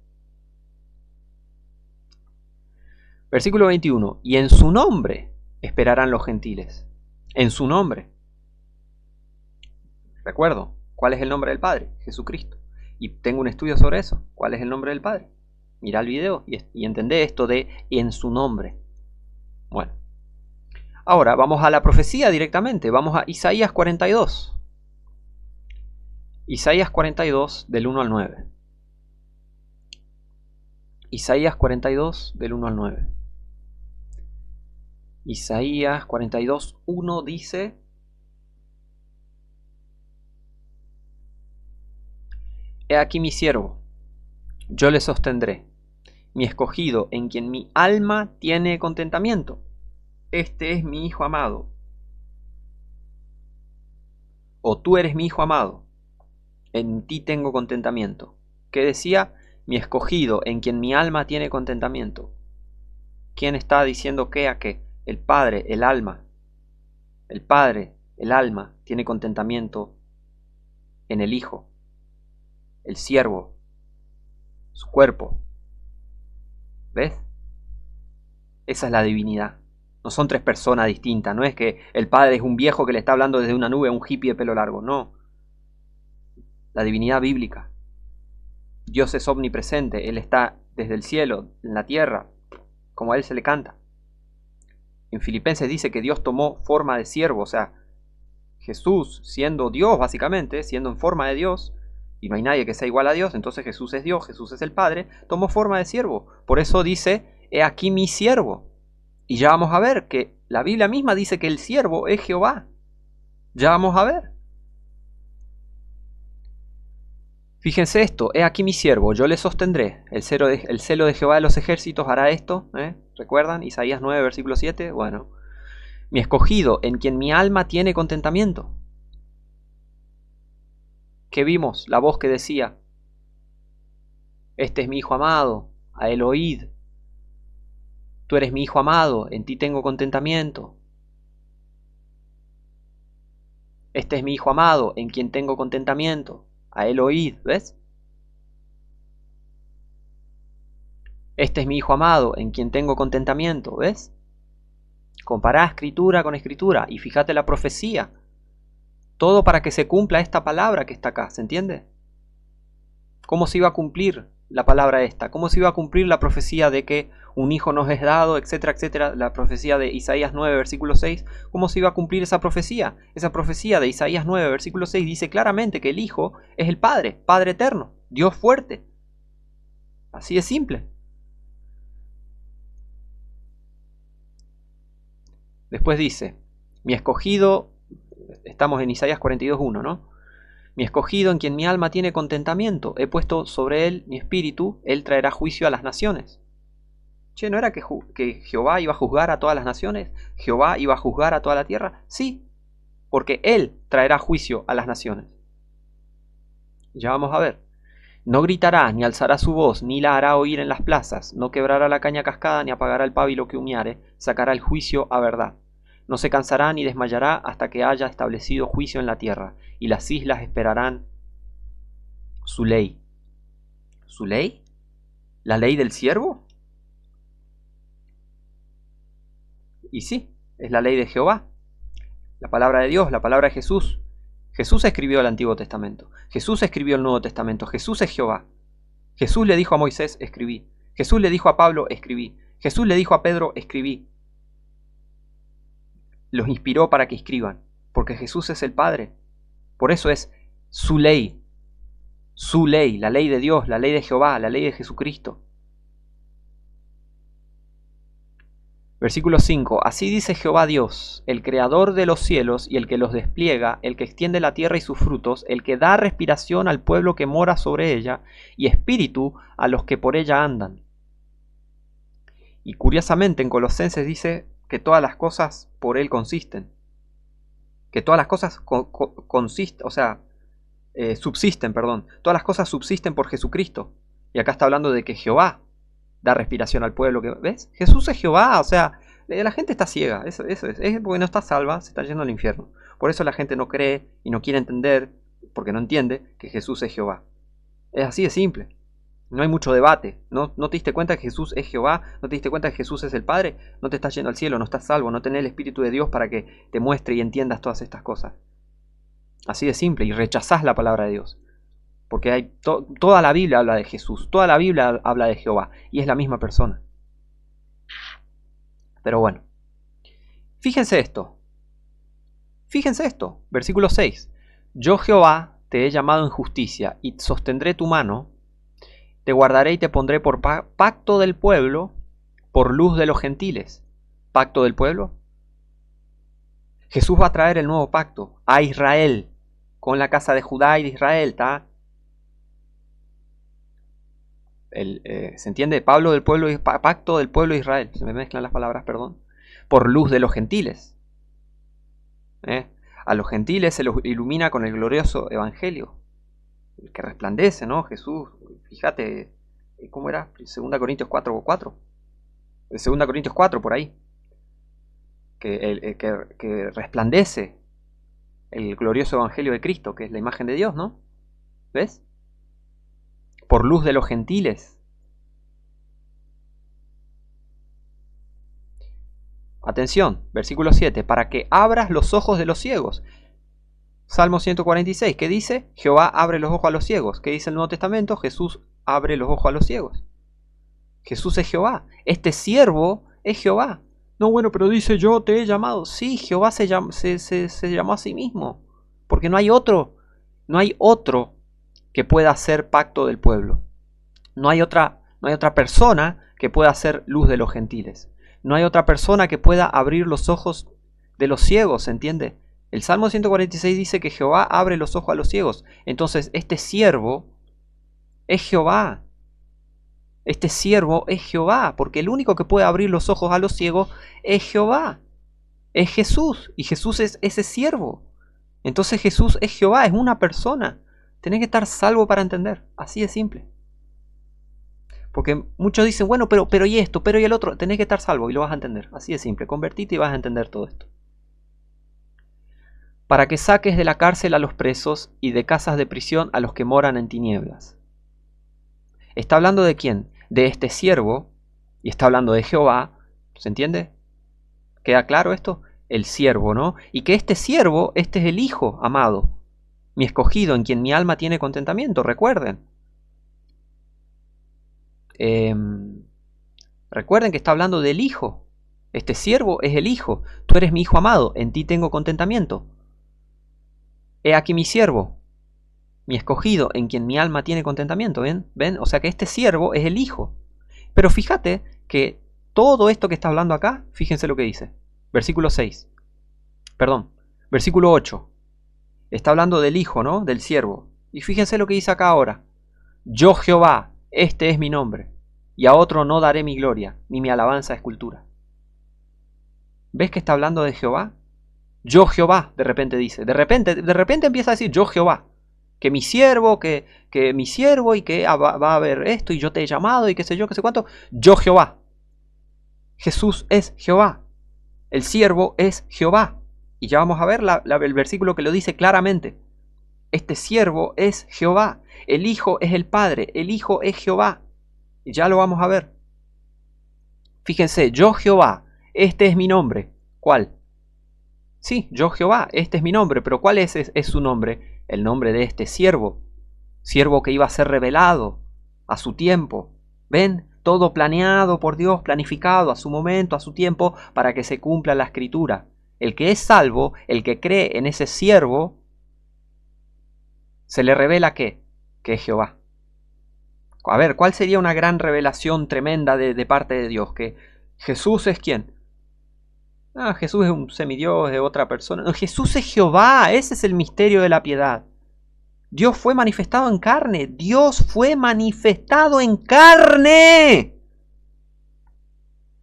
Versículo 21. Y en su nombre esperarán los gentiles. En su nombre. Recuerdo, ¿cuál es el nombre del Padre? Jesucristo. Y tengo un estudio sobre eso. ¿Cuál es el nombre del Padre? Mirá el video y entendé esto de en su nombre. Bueno. Ahora vamos a la profecía directamente. Vamos a Isaías 42. Isaías 42 del 1 al 9. Isaías 42 del 1 al 9. Isaías 42, 1 dice: He aquí mi siervo, yo le sostendré, mi escogido, en quien mi alma tiene contentamiento. Este es mi hijo amado. O tú eres mi hijo amado, en ti tengo contentamiento. ¿Qué decía? Mi escogido, en quien mi alma tiene contentamiento. ¿Quién está diciendo qué a qué? El Padre, el alma. El Padre, el alma, tiene contentamiento en el Hijo. El siervo, su cuerpo. ¿Ves? Esa es la divinidad. No son tres personas distintas. No es que el Padre es un viejo que le está hablando desde una nube a un hippie de pelo largo. No. La divinidad bíblica. Dios es omnipresente. Él está desde el cielo, en la tierra, como a Él se le canta. En Filipenses dice que Dios tomó forma de siervo. O sea, Jesús, siendo Dios básicamente, siendo en forma de Dios, y no hay nadie que sea igual a Dios, entonces Jesús es Dios, Jesús es el Padre, tomó forma de siervo. Por eso dice, he aquí mi siervo. Y ya vamos a ver que la Biblia misma dice que el siervo es Jehová. Ya vamos a ver. Fíjense esto, he aquí mi siervo, yo le sostendré. El celo de Jehová de los ejércitos hará esto. ¿Recuerdan? Isaías 9, versículo 7. Bueno, mi escogido, en quien mi alma tiene contentamiento. ¿Qué vimos? La voz que decía, este es mi hijo amado, a él oíd. Tú eres mi hijo amado, en ti tengo contentamiento. Este es mi hijo amado, en quien tengo contentamiento. A él oíd, ¿ves? Este es mi hijo amado, en quien tengo contentamiento, ¿ves? Compará escritura con escritura y fíjate la profecía. Todo para que se cumpla esta palabra que está acá, ¿se entiende? ¿Cómo se iba a cumplir la palabra esta? ¿Cómo se iba a cumplir la profecía de que un hijo nos es dado, etcétera, etcétera? La profecía de Isaías 9, versículo 6. ¿Cómo se iba a cumplir esa profecía? Esa profecía de Isaías 9, versículo 6 dice claramente que el Hijo es el Padre, Padre eterno, Dios fuerte. Así de simple. Después dice, mi escogido, estamos en Isaías 42.1, ¿no? Mi escogido, en quien mi alma tiene contentamiento, he puesto sobre él mi espíritu, él traerá juicio a las naciones. Che, ¿no era que Jehová iba a juzgar a todas las naciones? ¿Jehová iba a juzgar a toda la tierra? Sí, porque él traerá juicio a las naciones. Ya vamos a ver. No gritará, ni alzará su voz, ni la hará oír en las plazas, no quebrará la caña cascada, ni apagará el pábilo que humeare, sacará el juicio a verdad. No se cansará ni desmayará hasta que haya establecido juicio en la tierra, y las islas esperarán su ley. ¿Su ley? ¿La ley del siervo? Y sí, es la ley de Jehová, la palabra de Dios, la palabra de Jesús. Jesús escribió el Antiguo Testamento, Jesús escribió el Nuevo Testamento, Jesús es Jehová. Jesús le dijo a Moisés, escribí. Jesús le dijo a Pablo, escribí. Jesús le dijo a Pedro, escribí. Los inspiró para que escriban, porque Jesús es el Padre. Por eso es su ley. su ley, la ley de Dios, la ley de Jehová, la ley de Jesucristo. Versículo 5. Así dice Jehová Dios, el creador de los cielos y el que los despliega, el que extiende la tierra y sus frutos, el que da respiración al pueblo que mora sobre ella y espíritu a los que por ella andan. Y curiosamente en Colosenses dice que todas las cosas por él consisten. Que todas las cosas subsisten, perdón. Todas las cosas subsisten por Jesucristo. Y acá está hablando de que Jehová da respiración al pueblo. ¿Ves? Jesús es Jehová. O sea, la gente está ciega. Eso es porque no está salva, se está yendo al infierno. Por eso la gente no cree y no quiere entender, porque no entiende que Jesús es Jehová. Es así de simple. No hay mucho debate. ¿No te diste cuenta que Jesús es Jehová? ¿No te diste cuenta que Jesús es el Padre? No te estás yendo al cielo, no estás salvo, no tenés el Espíritu de Dios para que te muestre y entiendas todas estas cosas. Así de simple, y rechazás la palabra de Dios. Porque hay toda la Biblia habla de Jesús, toda la Biblia habla de Jehová, y es la misma persona. Pero bueno, fíjense esto, versículo 6. Yo Jehová te he llamado en justicia, y sostendré tu mano, te guardaré y te pondré por pacto del pueblo, por luz de los gentiles. ¿Pacto del pueblo? Jesús va a traer el nuevo pacto a Israel, con la casa de Judá y de Israel, ¿está? ¿Se entiende? Pablo del pueblo, pacto del pueblo de Israel. Se me mezclan las palabras, perdón. Por luz de los gentiles. A los gentiles se los ilumina con el glorioso evangelio. El que resplandece, ¿no? Jesús, fíjate, ¿cómo era? 2 Corintios 4:4. 2 Corintios 4, por ahí. Que resplandece el glorioso evangelio de Cristo, que es la imagen de Dios, ¿no? ¿Ves? Por luz de los gentiles. Atención, versículo 7, para que abras los ojos de los ciegos. Salmo 146, ¿qué dice? Jehová abre los ojos a los ciegos. ¿Qué dice el Nuevo Testamento? Jesús abre los ojos a los ciegos. Jesús es Jehová. Este siervo es Jehová. No, bueno, pero dice yo te he llamado. Sí, Jehová se llamó a sí mismo. Porque no hay otro que pueda hacer pacto del pueblo. No hay otra persona que pueda hacer luz de los gentiles. No hay otra persona que pueda abrir los ojos de los ciegos, ¿se entiende? El Salmo 146 dice que Jehová abre los ojos a los ciegos. Entonces, este siervo es Jehová. Este siervo es Jehová, porque el único que puede abrir los ojos a los ciegos es Jehová. Es Jesús, y Jesús es ese siervo. Entonces Jesús es Jehová, es una persona. Tenés que estar salvo para entender, así de simple. Porque muchos dicen, bueno, pero y esto, pero y el otro, tenés que estar salvo y lo vas a entender, así de simple. Convertite y vas a entender todo esto. Para que saques de la cárcel a los presos y de casas de prisión a los que moran en tinieblas. ¿Está hablando de quién? De este siervo, y está hablando de Jehová, ¿se entiende? ¿Queda claro esto? El siervo, ¿no? Y que este siervo, este es el Hijo amado, mi escogido, en quien mi alma tiene contentamiento, recuerden. Recuerden que está hablando del Hijo. Este siervo es el Hijo. Tú eres mi Hijo amado, en ti tengo contentamiento. He aquí mi siervo, mi escogido, en quien mi alma tiene contentamiento. ¿Ven? O sea que este siervo es el Hijo. Pero fíjate que todo esto que está hablando acá, fíjense lo que dice. Versículo 6. Perdón, versículo 8. Está hablando del Hijo, ¿no? Del siervo. Y fíjense lo que dice acá ahora. Yo Jehová, este es mi nombre, y a otro no daré mi gloria, ni mi alabanza escultura. ¿Ves que está hablando de Jehová? Yo Jehová, de repente dice. De repente empieza a decir yo Jehová. Que mi siervo, que mi siervo, y que va a haber esto, y yo te he llamado, y qué sé yo, qué sé cuánto. Yo Jehová. Jesús es Jehová. El siervo es Jehová. Y ya vamos a ver el versículo que lo dice claramente. Este siervo es Jehová. El Hijo es el Padre. El Hijo es Jehová. Y ya lo vamos a ver. Fíjense, yo Jehová, este es mi nombre. ¿Cuál? Sí, yo Jehová, este es mi nombre. Pero ¿cuál es su nombre? El nombre de este siervo. Siervo que iba a ser revelado a su tiempo. ¿Ven? Todo planeado por Dios, planificado a su momento, a su tiempo, para que se cumpla la escritura. El que es salvo, el que cree en ese siervo, se le revela ¿qué? que es Jehová. A ver, ¿cuál sería una gran revelación tremenda de parte de Dios? Que Jesús es ¿quién? Ah, Jesús es un semidios de otra persona. No, Jesús es Jehová, ese es el misterio de la piedad. Dios fue manifestado en carne, Dios fue manifestado en carne.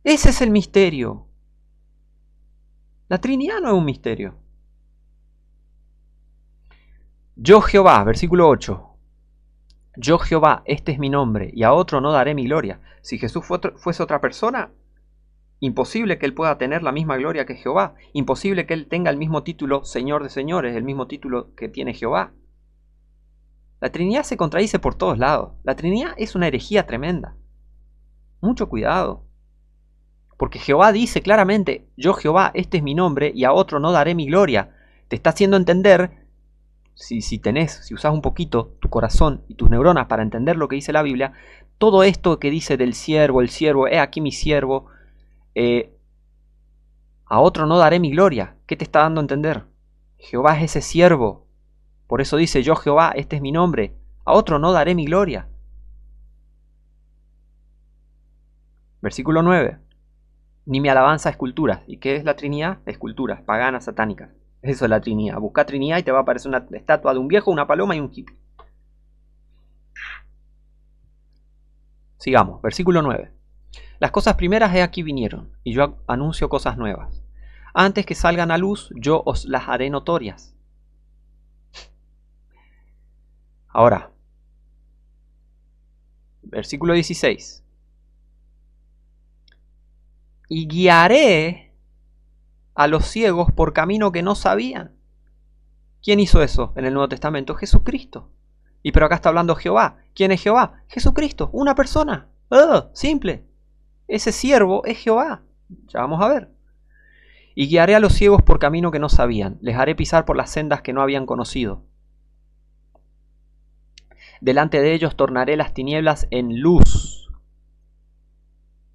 Ese es el misterio. La Trinidad no es un misterio. Yo Jehová, versículo 8. Yo Jehová, este es mi nombre, y a otro no daré mi gloria. Si Jesús fuese otra persona, imposible que él pueda tener la misma gloria que Jehová. Imposible que él tenga el mismo título Señor de señores, el mismo título que tiene Jehová. La Trinidad se contradice por todos lados. La Trinidad es una herejía tremenda. Mucho cuidado. Porque Jehová dice claramente, yo Jehová, este es mi nombre, y a otro no daré mi gloria. Te está haciendo entender, si usas un poquito tu corazón y tus neuronas para entender lo que dice la Biblia, todo esto que dice del siervo, el siervo, aquí mi siervo, a otro no daré mi gloria. ¿Qué te está dando a entender? Jehová es ese siervo. Por eso dice, yo Jehová, este es mi nombre. A otro no daré mi gloria. Versículo 9. Ni mi alabanza a esculturas. ¿Y qué es la Trinidad? Esculturas, paganas, satánicas. Eso es la Trinidad. Busca Trinidad y te va a aparecer una estatua de un viejo, una paloma y un hippie. Sigamos. Versículo 9. Las cosas primeras he aquí vinieron, y yo anuncio cosas nuevas. Antes que salgan a luz, yo os las haré notorias. Ahora, versículo 16. Y guiaré a los ciegos por camino que no sabían. ¿Quién hizo eso en el Nuevo Testamento? Jesucristo. Y pero acá está hablando Jehová. ¿Quién es Jehová? Jesucristo, una persona. Simple. Ese siervo es Jehová. Ya vamos a ver. Y guiaré a los ciegos por camino que no sabían. Les haré pisar por las sendas que no habían conocido. Delante de ellos tornaré las tinieblas en luz.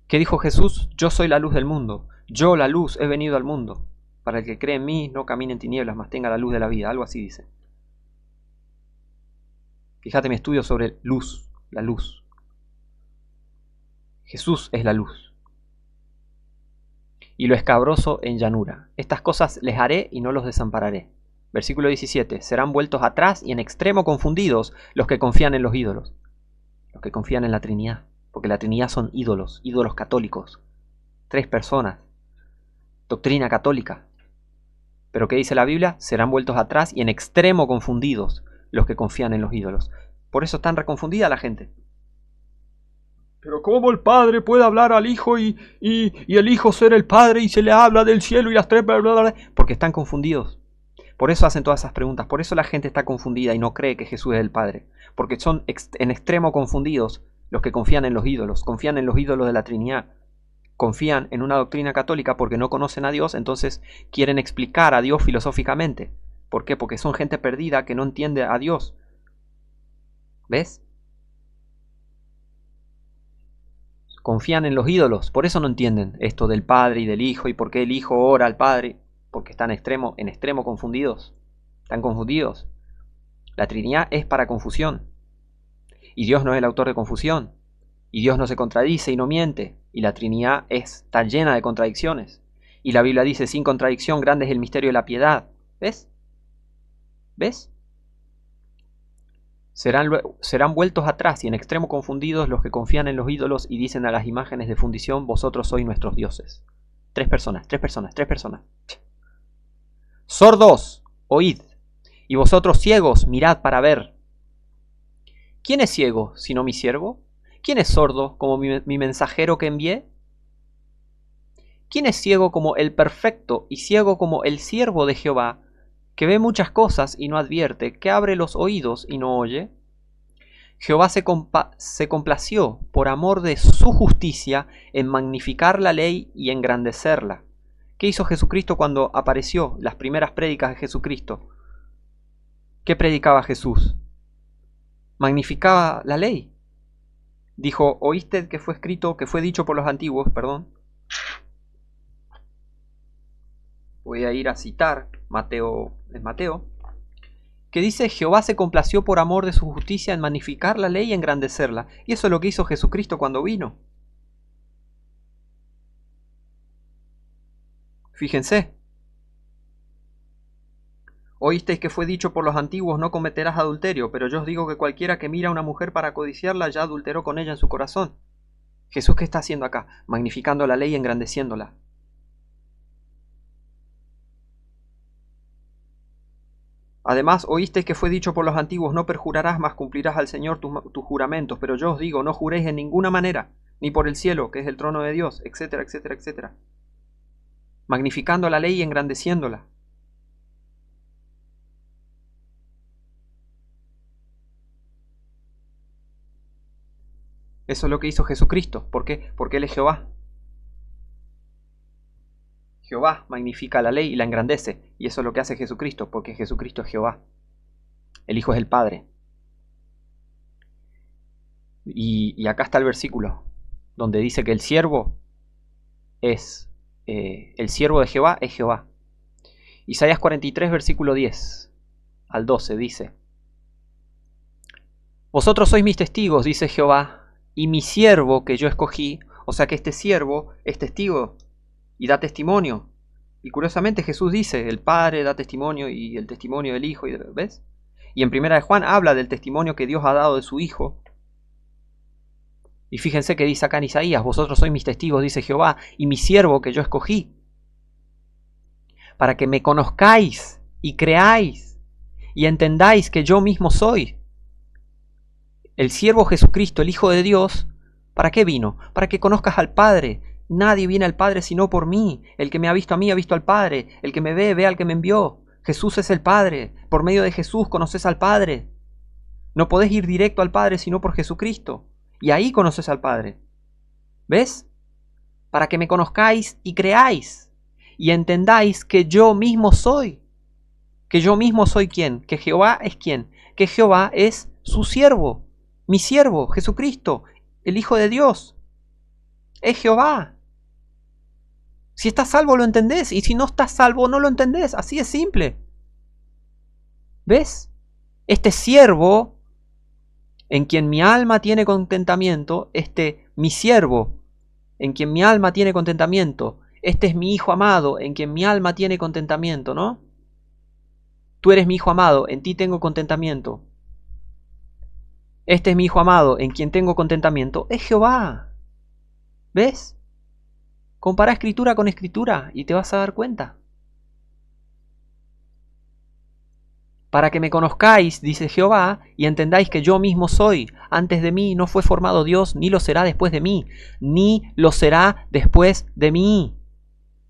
¿Qué dijo Jesús? Yo soy la luz del mundo. Yo, la luz, he venido al mundo. Para el que cree en mí, no camine en tinieblas, mas tenga la luz de la vida. Algo así dice. Fíjate mi estudio sobre luz, la luz. Jesús es la luz. Y lo escabroso en llanura. Estas cosas les haré y no los desampararé. Versículo 17. Serán vueltos atrás y en extremo confundidos los que confían en los ídolos. Los que confían en la Trinidad. Porque la Trinidad son ídolos, ídolos católicos. 3 personas. Doctrina católica. Pero ¿qué dice la Biblia? Serán vueltos atrás y en extremo confundidos los que confían en los ídolos. Por eso están reconfundida la gente. Pero ¿cómo el Padre puede hablar al Hijo y el Hijo ser el Padre y se le habla del cielo y las 3... Bla, bla, bla? Porque están confundidos. Por eso hacen todas esas preguntas. Por eso la gente está confundida y no cree que Jesús es el Padre. Porque son en extremo confundidos los que confían en los ídolos. Confían en los ídolos de la Trinidad. Confían en una doctrina católica porque no conocen a Dios. Entonces quieren explicar a Dios filosóficamente. ¿Por qué? Porque son gente perdida que no entiende a Dios. ¿Ves? Confían en los ídolos. Por eso no entienden esto del Padre y del Hijo. Y por qué el Hijo ora al Padre. Porque están en extremo confundidos. Están confundidos. La Trinidad es para confusión. Y Dios no es el autor de confusión. Y Dios no se contradice y no miente. Y la Trinidad está llena de contradicciones. Y la Biblia dice, sin contradicción, grande es el misterio de la piedad. ¿Ves? ¿Ves? Serán vueltos atrás y en extremo confundidos los que confían en los ídolos y dicen a las imágenes de fundición, vosotros sois nuestros dioses. 3 personas. Sordos, oíd, y vosotros ciegos, mirad para ver. ¿Quién es ciego, sino mi siervo? ¿Quién es sordo, como mi mensajero que envié? ¿Quién es ciego como el perfecto y ciego como el siervo de Jehová, que ve muchas cosas y no advierte, que abre los oídos y no oye? Jehová se complació, por amor de su justicia, en magnificar la ley y engrandecerla. ¿Qué hizo Jesucristo cuando apareció? Las primeras prédicas de Jesucristo. ¿Qué predicaba Jesús? Magnificaba la ley. Dijo, ¿oíste que fue escrito, que fue dicho por los antiguos? Perdón. Voy a ir a citar Mateo, que dice: Jehová se complació por amor de su justicia en magnificar la ley y engrandecerla. Y eso es lo que hizo Jesucristo cuando vino. Fíjense. Oísteis que fue dicho por los antiguos: no cometerás adulterio, pero yo os digo que cualquiera que mira a una mujer para codiciarla ya adulteró con ella en su corazón. Jesús, ¿qué está haciendo acá? Magnificando la ley y engrandeciéndola. Además, oísteis que fue dicho por los antiguos: no perjurarás, mas cumplirás al Señor tus juramentos. Pero yo os digo: no juréis en ninguna manera, ni por el cielo, que es el trono de Dios, etcétera, etcétera, etcétera. Magnificando la ley y engrandeciéndola. Eso es lo que hizo Jesucristo. ¿Por qué? Porque Él es Jehová. Jehová magnifica la ley y la engrandece. Y eso es lo que hace Jesucristo, porque Jesucristo es Jehová. El Hijo es el Padre. Y acá está el versículo, donde dice que el siervo es... el siervo de Jehová es Jehová. Isaías 43, versículo 10 al 12 dice: Vosotros sois mis testigos, dice Jehová, y mi siervo que yo escogí. O sea que este siervo es testigo y da testimonio. Y curiosamente Jesús dice: el Padre da testimonio y el testimonio del Hijo. ¿Ves? Y en Primera de Juan habla del testimonio que Dios ha dado de su Hijo. Y fíjense que dice acá en Isaías: vosotros sois mis testigos, dice Jehová, y mi siervo que yo escogí, para que me conozcáis y creáis y entendáis que yo mismo soy. El siervo Jesucristo, el Hijo de Dios, ¿para qué vino? Para que conozcas al Padre. Nadie viene al Padre sino por mí. El que me ha visto a mí ha visto al Padre. El que me ve, ve al que me envió. Jesús es el Padre. Por medio de Jesús conoces al Padre. No podés ir directo al Padre sino por Jesucristo. Y ahí conoces al Padre. ¿Ves? Para que me conozcáis y creáis. Y entendáis que yo mismo soy. Que yo mismo soy ¿quién? Que Jehová es ¿quién? Que Jehová es su siervo. Mi siervo, Jesucristo, el Hijo de Dios. Es Jehová. Si estás salvo lo entendés, y si no estás salvo no lo entendés. Así es simple. ¿Ves? Este siervo en quien mi alma tiene contentamiento, mi siervo en quien mi alma tiene contentamiento, este es mi Hijo amado en quien mi alma tiene contentamiento, ¿no? Tú eres mi Hijo amado, en ti tengo contentamiento. Este es mi Hijo amado, en quien tengo contentamiento, es Jehová. ¿Ves? Compara escritura con escritura y te vas a dar cuenta. Para que me conozcáis, dice Jehová, y entendáis que yo mismo soy. Antes de mí no fue formado Dios, ni lo será después de mí. Ni lo será después de mí.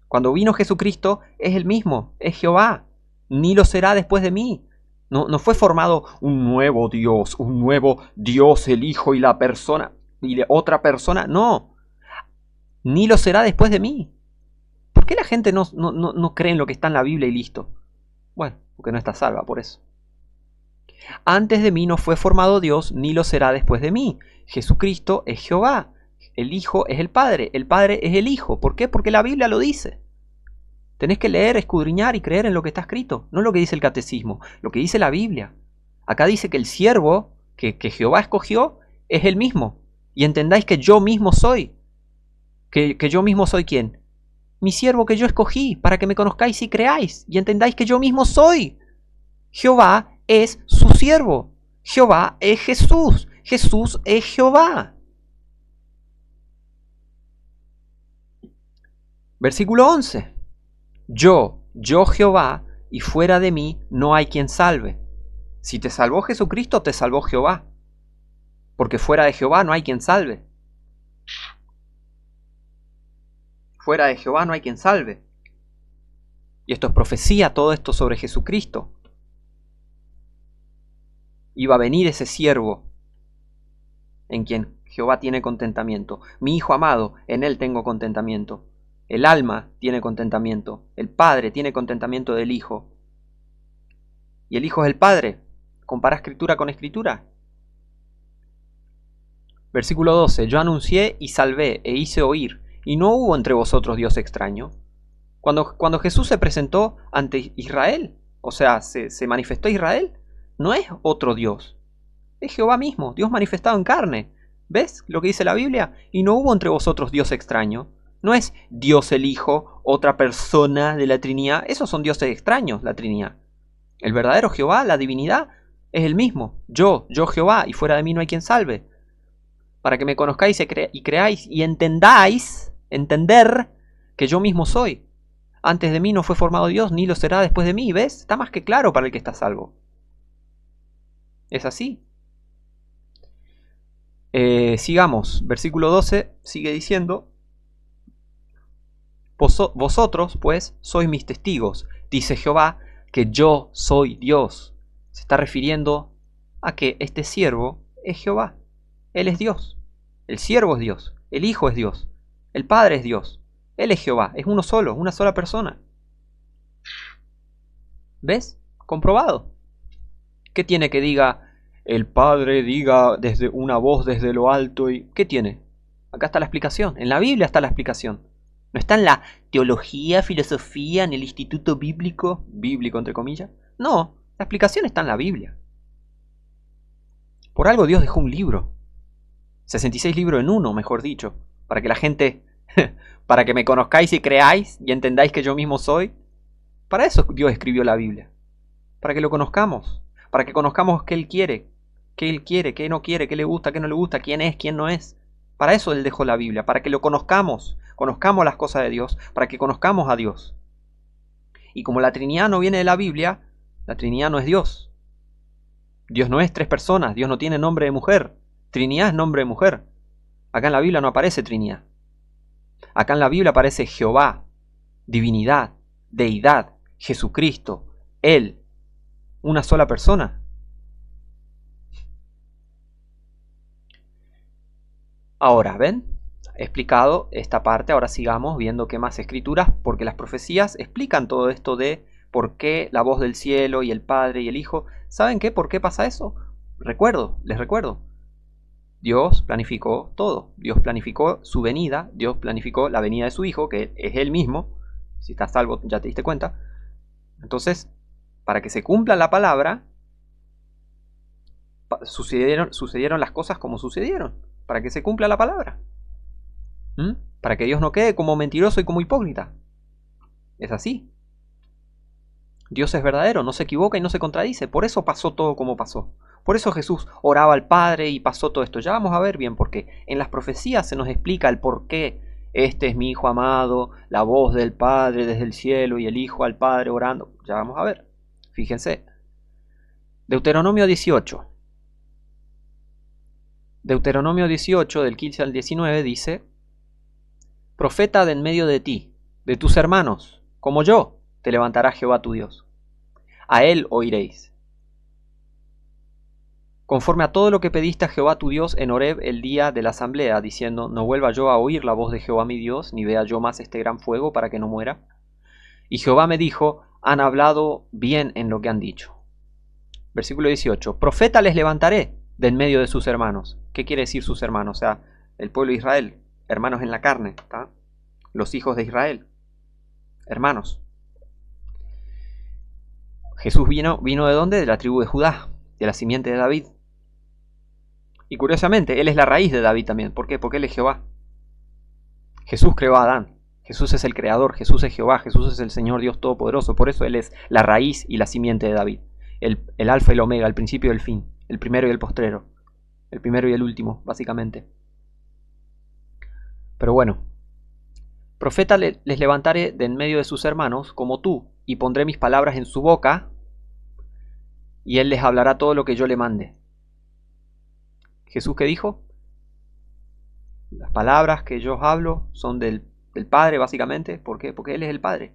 Cuando vino Jesucristo es el mismo, es Jehová. Ni lo será después de mí. No fue formado un nuevo Dios, el Hijo y la persona, y otra persona, no. Ni lo será después de mí. ¿Por qué la gente no cree en lo que está en la Biblia y listo? Bueno, porque no está salva por eso. Antes de mí no fue formado Dios, ni lo será después de mí. Jesucristo es Jehová. El Hijo es el Padre es el Hijo. ¿Por qué? Porque la Biblia lo dice. Tenés que leer, escudriñar y creer en lo que está escrito, no lo que dice el catecismo, lo que dice la Biblia. Acá dice que el siervo que Jehová escogió es el mismo. Y entendáis que yo mismo soy. ¿Que yo mismo soy quién? Mi siervo que yo escogí, para que me conozcáis y creáis, y entendáis que yo mismo soy. Jehová es su siervo. Jehová es Jesús. Jesús es Jehová. Versículo 11. Yo Jehová, y fuera de mí no hay quien salve. Si te salvó Jesucristo, te salvó Jehová. Porque fuera de Jehová no hay quien salve. Fuera de Jehová no hay quien salve. Y esto es profecía, todo esto sobre Jesucristo. Iba a venir ese siervo en quien Jehová tiene contentamiento. Mi Hijo amado, en él tengo contentamiento. El alma tiene contentamiento. El Padre tiene contentamiento del Hijo. Y el Hijo es el Padre. Compara escritura con escritura. Versículo 12. Yo anuncié y salvé e hice oír, y no hubo entre vosotros Dios extraño. Cuando Jesús se presentó ante Israel, o sea, se manifestó a Israel, no es otro Dios, es Jehová mismo, Dios manifestado en carne. ¿Ves lo que dice la Biblia? Y no hubo entre vosotros Dios extraño. No es Dios el Hijo, otra persona de la Trinidad. Esos son dioses extraños, la Trinidad. El verdadero Jehová, la divinidad, es el mismo. Yo Jehová, y fuera de mí no hay quien salve. Para que me conozcáis y creáis y entendáis, entender que yo mismo soy. Antes de mí no fue formado Dios, ni lo será después de mí. ¿Ves? Está más que claro para el que está salvo. Es así. Sigamos. Versículo 12 sigue diciendo: Vosotros, pues, sois mis testigos, dice Jehová, que yo soy Dios. Se está refiriendo a que este siervo es Jehová. Él es Dios. El siervo es Dios. El Hijo es Dios. El Padre es Dios. Él es Jehová. Es uno solo, una sola persona. ¿Ves? Comprobado. ¿Qué tiene que diga el Padre diga desde una voz desde lo alto? ¿Y qué tiene? Acá está la explicación. En la Biblia está la explicación. No está en la teología, filosofía, en el instituto bíblico, entre comillas. No, la explicación está en la Biblia. Por algo Dios dejó un libro. 66 libros en uno, mejor dicho. Para que la gente, para que me conozcáis y creáis y entendáis que yo mismo soy. Para eso Dios escribió la Biblia. Para que lo conozcamos. Para que conozcamos qué Él quiere, qué no quiere, qué le gusta, qué no le gusta, quién es, quién no es. Para eso Él dejó la Biblia, para que lo conozcamos las cosas de Dios, para que conozcamos a Dios. Y como la Trinidad no viene de la Biblia, la Trinidad no es Dios. Dios no es tres personas, Dios no tiene nombre de mujer. Trinidad es nombre de mujer. Acá en la Biblia no aparece Trinidad. Acá en la Biblia aparece Jehová, divinidad, deidad, Jesucristo, Él, una sola persona. Ahora, ¿ven? He explicado esta parte, ahora sigamos viendo qué más escrituras, porque las profecías explican todo esto de por qué la voz del cielo y el Padre y el Hijo. ¿Saben qué? ¿Por qué pasa eso? Les recuerdo. Dios planificó todo. Dios planificó su venida, Dios planificó la venida de su Hijo, que es Él mismo. Si estás salvo, ya te diste cuenta. Entonces, para que se cumpla la palabra, sucedieron las cosas como sucedieron. Para que se cumpla la palabra. Para que Dios no quede como mentiroso y como hipócrita. Es así. Dios es verdadero, no se equivoca y no se contradice. Por eso pasó todo como pasó. Por eso Jesús oraba al Padre y pasó todo esto. Ya vamos a ver bien por qué. En las profecías se nos explica el por qué. Este es mi Hijo amado, la voz del Padre desde el cielo y el Hijo al Padre orando. Ya vamos a ver. Fíjense. Deuteronomio 18. Deuteronomio 18, del 15 al 19, dice: Profeta de en medio de ti, de tus hermanos, como yo, te levantará Jehová tu Dios. A él oiréis. Conforme a todo lo que pediste a Jehová tu Dios en Horeb el día de la asamblea, diciendo: No vuelva yo a oír la voz de Jehová mi Dios, ni vea yo más este gran fuego para que no muera. Y Jehová me dijo: Han hablado bien en lo que han dicho. Versículo 18. Profeta les levantaré de en medio de sus hermanos. ¿Qué quiere decir sus hermanos? O sea, el pueblo de Israel, hermanos en la carne, ¿tá? Los hijos de Israel, hermanos. Jesús vino ¿de dónde? De la tribu de Judá, de la simiente de David. Y curiosamente, Él es la raíz de David también. ¿Por qué? Porque Él es Jehová. Jesús creó a Adán. Jesús es el creador, Jesús es Jehová, Jesús es el Señor Dios Todopoderoso. Por eso Él es la raíz y la simiente de David. El alfa y el omega, el principio y el fin, el primero y el postrero, el primero y el último, básicamente. Pero bueno, profeta les levantaré de en medio de sus hermanos, como tú, y pondré mis palabras en su boca, y él les hablará todo lo que yo le mande. ¿Jesús qué dijo? Las palabras que yo hablo son del Padre, básicamente. ¿Por qué? Porque Él es el Padre.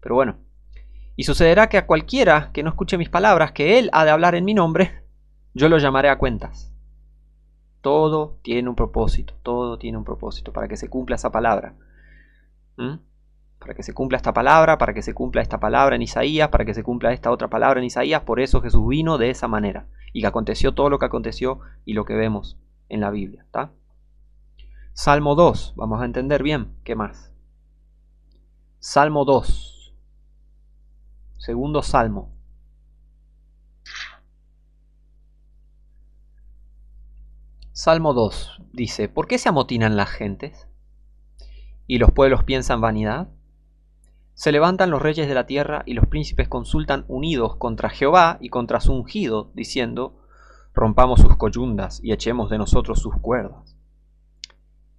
Pero bueno. Y sucederá que a cualquiera que no escuche mis palabras, que Él ha de hablar en mi nombre, yo lo llamaré a cuentas. Todo tiene un propósito. Todo tiene un propósito para que se cumpla esa palabra. Para que se cumpla esta palabra, para que se cumpla esta palabra en Isaías, para que se cumpla esta otra palabra en Isaías. Por eso Jesús vino de esa manera. Y que aconteció todo lo que aconteció y lo que vemos en la Biblia. ¿Está? Salmo 2. Vamos a entender bien. ¿Qué más? Salmo 2. Segundo salmo. Salmo 2 dice, ¿por qué se amotinan las gentes y los pueblos piensan vanidad? Se levantan los reyes de la tierra y los príncipes consultan unidos contra Jehová y contra su ungido, diciendo, rompamos sus coyundas y echemos de nosotros sus cuerdas.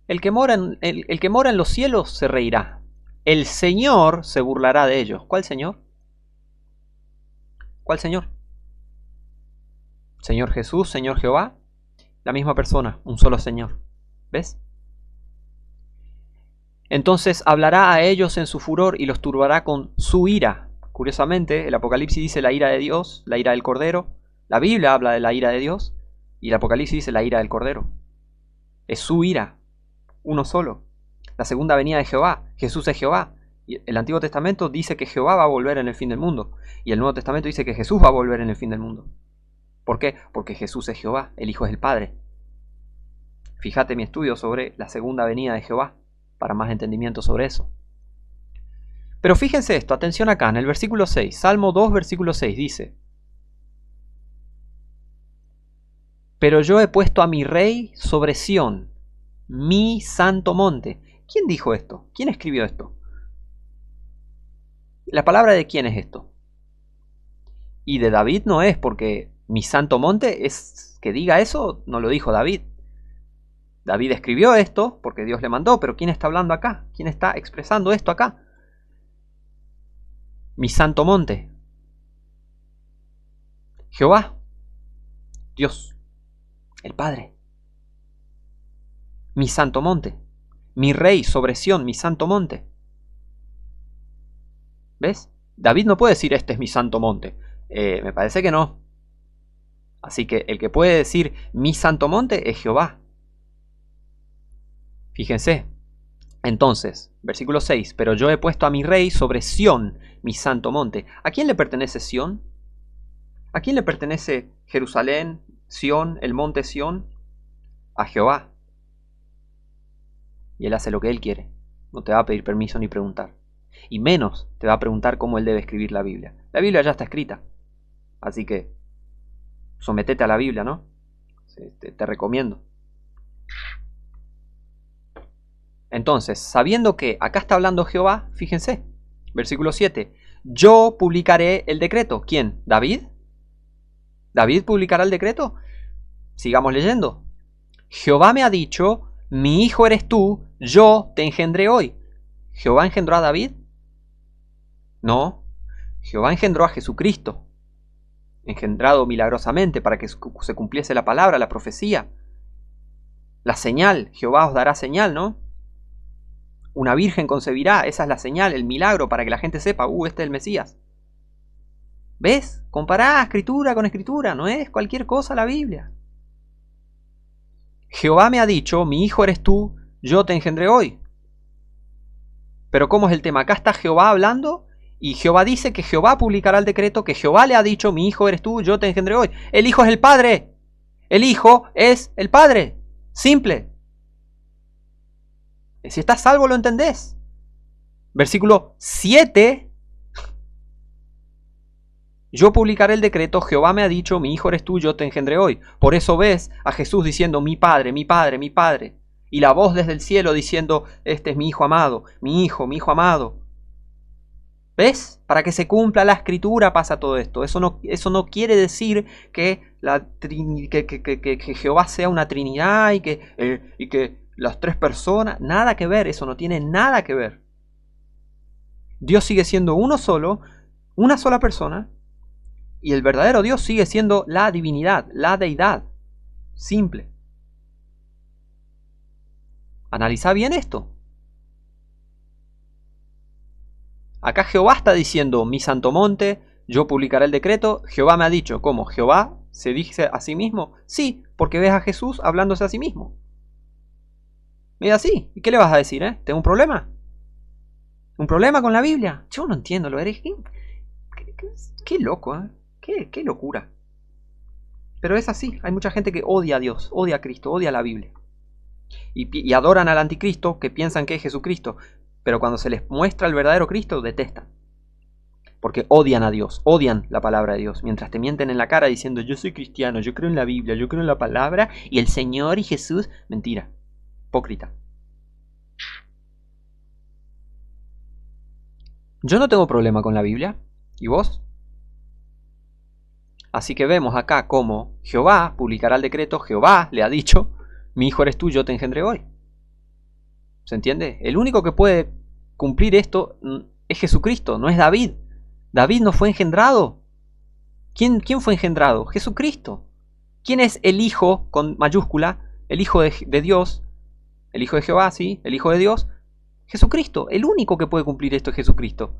El que mora en los cielos se reirá. El Señor se burlará de ellos. ¿Cuál Señor? ¿Cuál Señor? Señor Jesús, Señor Jehová. La misma persona, un solo Señor. ¿Ves? Entonces hablará a ellos en su furor y los turbará con su ira. Curiosamente, el Apocalipsis dice la ira de Dios, la ira del Cordero. La Biblia habla de la ira de Dios y el Apocalipsis dice la ira del Cordero. Es su ira, uno solo. La segunda venida de Jehová, Jesús es Jehová. Y el Antiguo Testamento dice que Jehová va a volver en el fin del mundo. Y el Nuevo Testamento dice que Jesús va a volver en el fin del mundo. ¿Por qué? Porque Jesús es Jehová, el Hijo es el Padre. Fíjate mi estudio sobre la segunda venida de Jehová, para más entendimiento sobre eso. Pero fíjense esto, atención acá, en el versículo 6, Salmo 2, versículo 6, dice, pero yo he puesto a mi rey sobre Sión, mi santo monte. ¿Quién dijo esto? ¿Quién escribió esto? ¿La palabra de quién es esto? Y de David no es, porque mi santo monte es que diga eso, no lo dijo David. David escribió esto porque Dios le mandó, pero ¿quién está hablando acá? ¿Quién está expresando esto acá? Mi santo monte. Jehová, Dios, el Padre. Mi santo monte. Mi rey sobre Sión, mi santo monte. ¿Ves? David no puede decir este es mi santo monte. Me parece que no. Así que el que puede decir mi santo monte es Jehová. Fíjense. Entonces, versículo 6, pero yo he puesto a mi rey sobre Sión, mi santo monte. ¿A quién le pertenece Sión? ¿A quién le pertenece Jerusalén, Sión, el monte Sión? A Jehová. Y él hace lo que él quiere. No te va a pedir permiso ni preguntar. Y menos te va a preguntar cómo él debe escribir la Biblia. La Biblia ya está escrita. Así que sometete a la Biblia, ¿no? Te recomiendo. Entonces, sabiendo que acá está hablando Jehová, fíjense, versículo 7, yo publicaré el decreto. ¿Quién? ¿David? ¿David publicará el decreto? Sigamos leyendo. Jehová me ha dicho, mi hijo eres tú, yo te engendré hoy. ¿Jehová engendró a David? No, Jehová engendró a Jesucristo, engendrado milagrosamente para que se cumpliese la palabra, la profecía. La señal, Jehová os dará señal, ¿no? Una virgen concebirá, esa es la señal, el milagro para que la gente sepa, este es el Mesías. ¿Ves? Compará escritura con escritura, no es cualquier cosa la Biblia. Jehová me ha dicho, mi hijo eres tú, yo te engendré hoy. Pero ¿cómo es el tema? Acá está Jehová hablando y Jehová dice que Jehová publicará el decreto, que Jehová le ha dicho, mi hijo eres tú, yo te engendré hoy. El hijo es el Padre. El hijo es el Padre. Simple. Si estás salvo lo entendés. Versículo 7. Yo publicaré el decreto, Jehová me ha dicho, mi hijo eres tú, yo te engendré hoy. Por eso ves a Jesús diciendo, mi Padre, mi Padre, mi Padre. Y la voz desde el cielo diciendo, este es mi hijo amado, mi hijo amado. ¿Ves? Para que se cumpla la escritura pasa todo esto. Eso no quiere decir que Jehová sea una trinidad y que las tres personas, nada que ver, eso no tiene nada que ver. Dios sigue siendo uno solo, una sola persona, y el verdadero Dios sigue siendo la divinidad, la deidad. Simple. Analiza bien esto. Acá Jehová está diciendo, mi santo monte, yo publicaré el decreto. Jehová me ha dicho, ¿cómo? ¿Jehová se dice a sí mismo? Sí, porque ves a Jesús hablándose a sí mismo. Mira así, ¿y qué le vas a decir? ¿Tengo un problema? ¿Un problema con la Biblia? Yo no entiendo, lo eres. Qué loco, ¿eh? Qué locura. Pero es así, hay mucha gente que odia a Dios, odia a Cristo, odia a la Biblia. Y adoran al anticristo, que piensan que es Jesucristo. Pero cuando se les muestra el verdadero Cristo, detestan. Porque odian a Dios, odian la palabra de Dios, mientras te mienten en la cara diciendo yo soy cristiano, yo creo en la Biblia, yo creo en la palabra y el Señor y Jesús. Mentira, hipócrita. Yo no tengo problema con la Biblia, ¿y vos? Así que vemos acá cómo Jehová publicará el decreto, Jehová le ha dicho, mi hijo eres tú, yo te engendré hoy. ¿Se entiende? El único que puede cumplir esto es Jesucristo, no es David. David no fue engendrado. ¿Quién fue engendrado? Jesucristo. ¿Quién es el Hijo con mayúscula? El Hijo de Dios. El Hijo de Jehová, sí, el Hijo de Dios. Jesucristo. El único que puede cumplir esto es Jesucristo.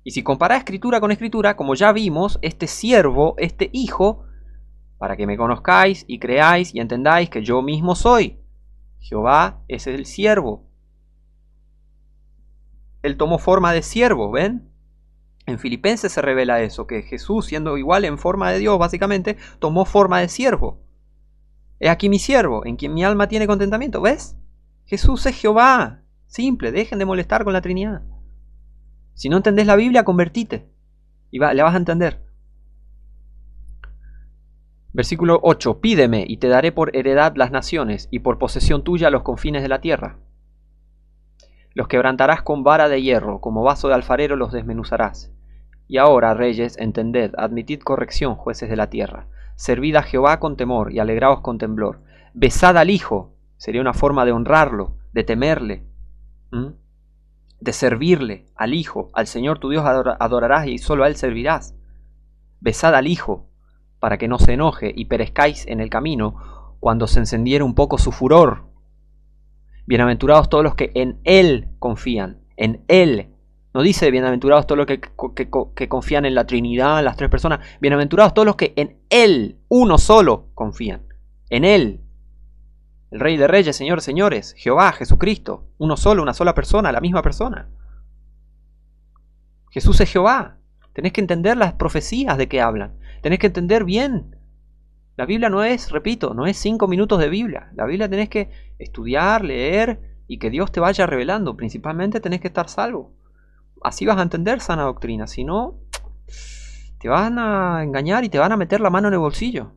Y si comparás escritura con escritura, como ya vimos, este siervo, este hijo, para que me conozcáis y creáis y entendáis que yo mismo soy. Jehová es el siervo. Él tomó forma de siervo, ¿ven? En Filipenses se revela eso, que Jesús, siendo igual en forma de Dios, básicamente, tomó forma de siervo. He aquí mi siervo, en quien mi alma tiene contentamiento, ¿ves? Jesús es Jehová. Simple, dejen de molestar con la Trinidad. Si no entendés la Biblia, convertite y la vas a entender. Versículo 8. Pídeme y te daré por heredad las naciones y por posesión tuya los confines de la tierra. Los quebrantarás con vara de hierro, como vaso de alfarero los desmenuzarás. Y ahora, reyes, entended, admitid corrección, jueces de la tierra. Servid a Jehová con temor y alegraos con temblor. Besad al Hijo, sería una forma de honrarlo, de temerle, de servirle al Hijo. Al Señor tu Dios adorarás y solo a Él servirás. Besad al Hijo, para que no se enoje y perezcáis en el camino cuando se encendiere un poco su furor. Bienaventurados todos los que en Él confían, en Él. No dice bienaventurados todos los que confían en la Trinidad, en las tres personas. Bienaventurados todos los que en Él, uno solo, confían. En Él. El Rey de Reyes, Señor de Señores, Jehová, Jesucristo. Uno solo, una sola persona, la misma persona. Jesús es Jehová. Tenés que entender las profecías de que hablan. Tenés que entender bien. La Biblia no es, repito, no es 5 minutos de Biblia. La Biblia tenés que estudiar, leer y que Dios te vaya revelando. Principalmente tenés que estar salvo. Así vas a entender sana doctrina. Si no, te van a engañar y te van a meter la mano en el bolsillo.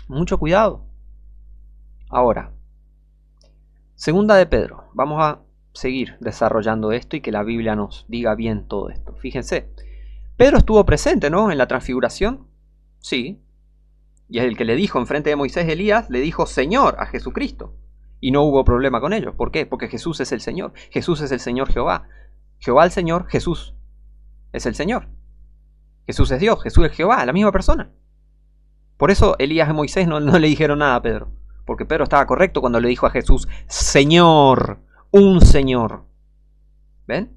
Mucho cuidado. Ahora, segunda de Pedro. Vamos a seguir desarrollando esto y que la Biblia nos diga bien todo esto. Fíjense, Pedro estuvo presente, ¿no?, en la transfiguración. Sí. Y es el que le dijo enfrente de Moisés y Elías, le dijo Señor a Jesucristo. Y no hubo problema con ello. ¿Por qué? Porque Jesús es el Señor. Jesús es el Señor Jehová. Jehová el Señor, Jesús es el Señor. Jesús es Dios, Jesús es Jehová, la misma persona. Por eso Elías y Moisés no le dijeron nada a Pedro. Porque Pedro estaba correcto cuando le dijo a Jesús, Señor, un Señor. ¿Ven?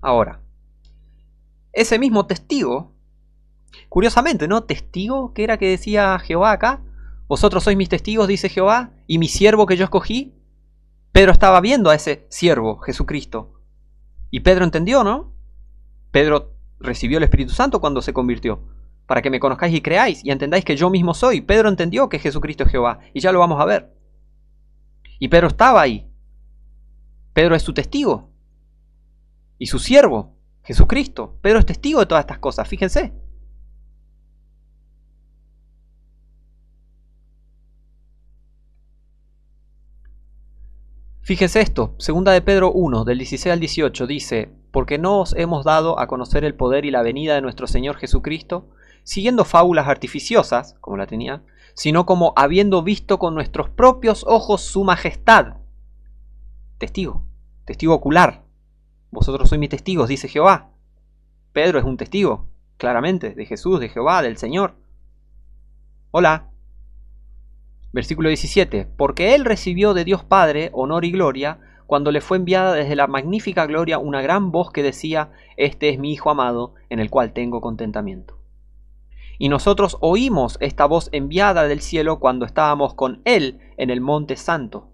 Ahora, ese mismo testigo, curiosamente, ¿no? Testigo, ¿qué era que decía Jehová acá? Vosotros sois mis testigos, dice Jehová, y mi siervo que yo escogí. Pedro estaba viendo a ese siervo, Jesucristo. Y Pedro entendió, ¿no? Pedro recibió el Espíritu Santo cuando se convirtió. Para que me conozcáis y creáis y entendáis que yo mismo soy. Pedro entendió que Jesucristo es Jehová. Y ya lo vamos a ver. Y Pedro estaba ahí. Pedro es su testigo. Y su siervo, Jesucristo. Pedro es testigo de todas estas cosas. Fíjense. Fíjense esto, segunda de Pedro 1, del 16 al 18, dice, porque no os hemos dado a conocer el poder y la venida de nuestro Señor Jesucristo, siguiendo fábulas artificiosas, como la tenía, sino como habiendo visto con nuestros propios ojos su majestad. Testigo, testigo ocular. Vosotros sois mis testigos, dice Jehová. Pedro es un testigo, claramente, de Jesús, de Jehová, del Señor. Hola. Versículo 17. Porque Él recibió de Dios Padre honor y gloria, cuando le fue enviada desde la magnífica gloria una gran voz que decía, este es mi Hijo amado, en el cual tengo contentamiento. Y nosotros oímos esta voz enviada del cielo cuando estábamos con Él en el monte santo.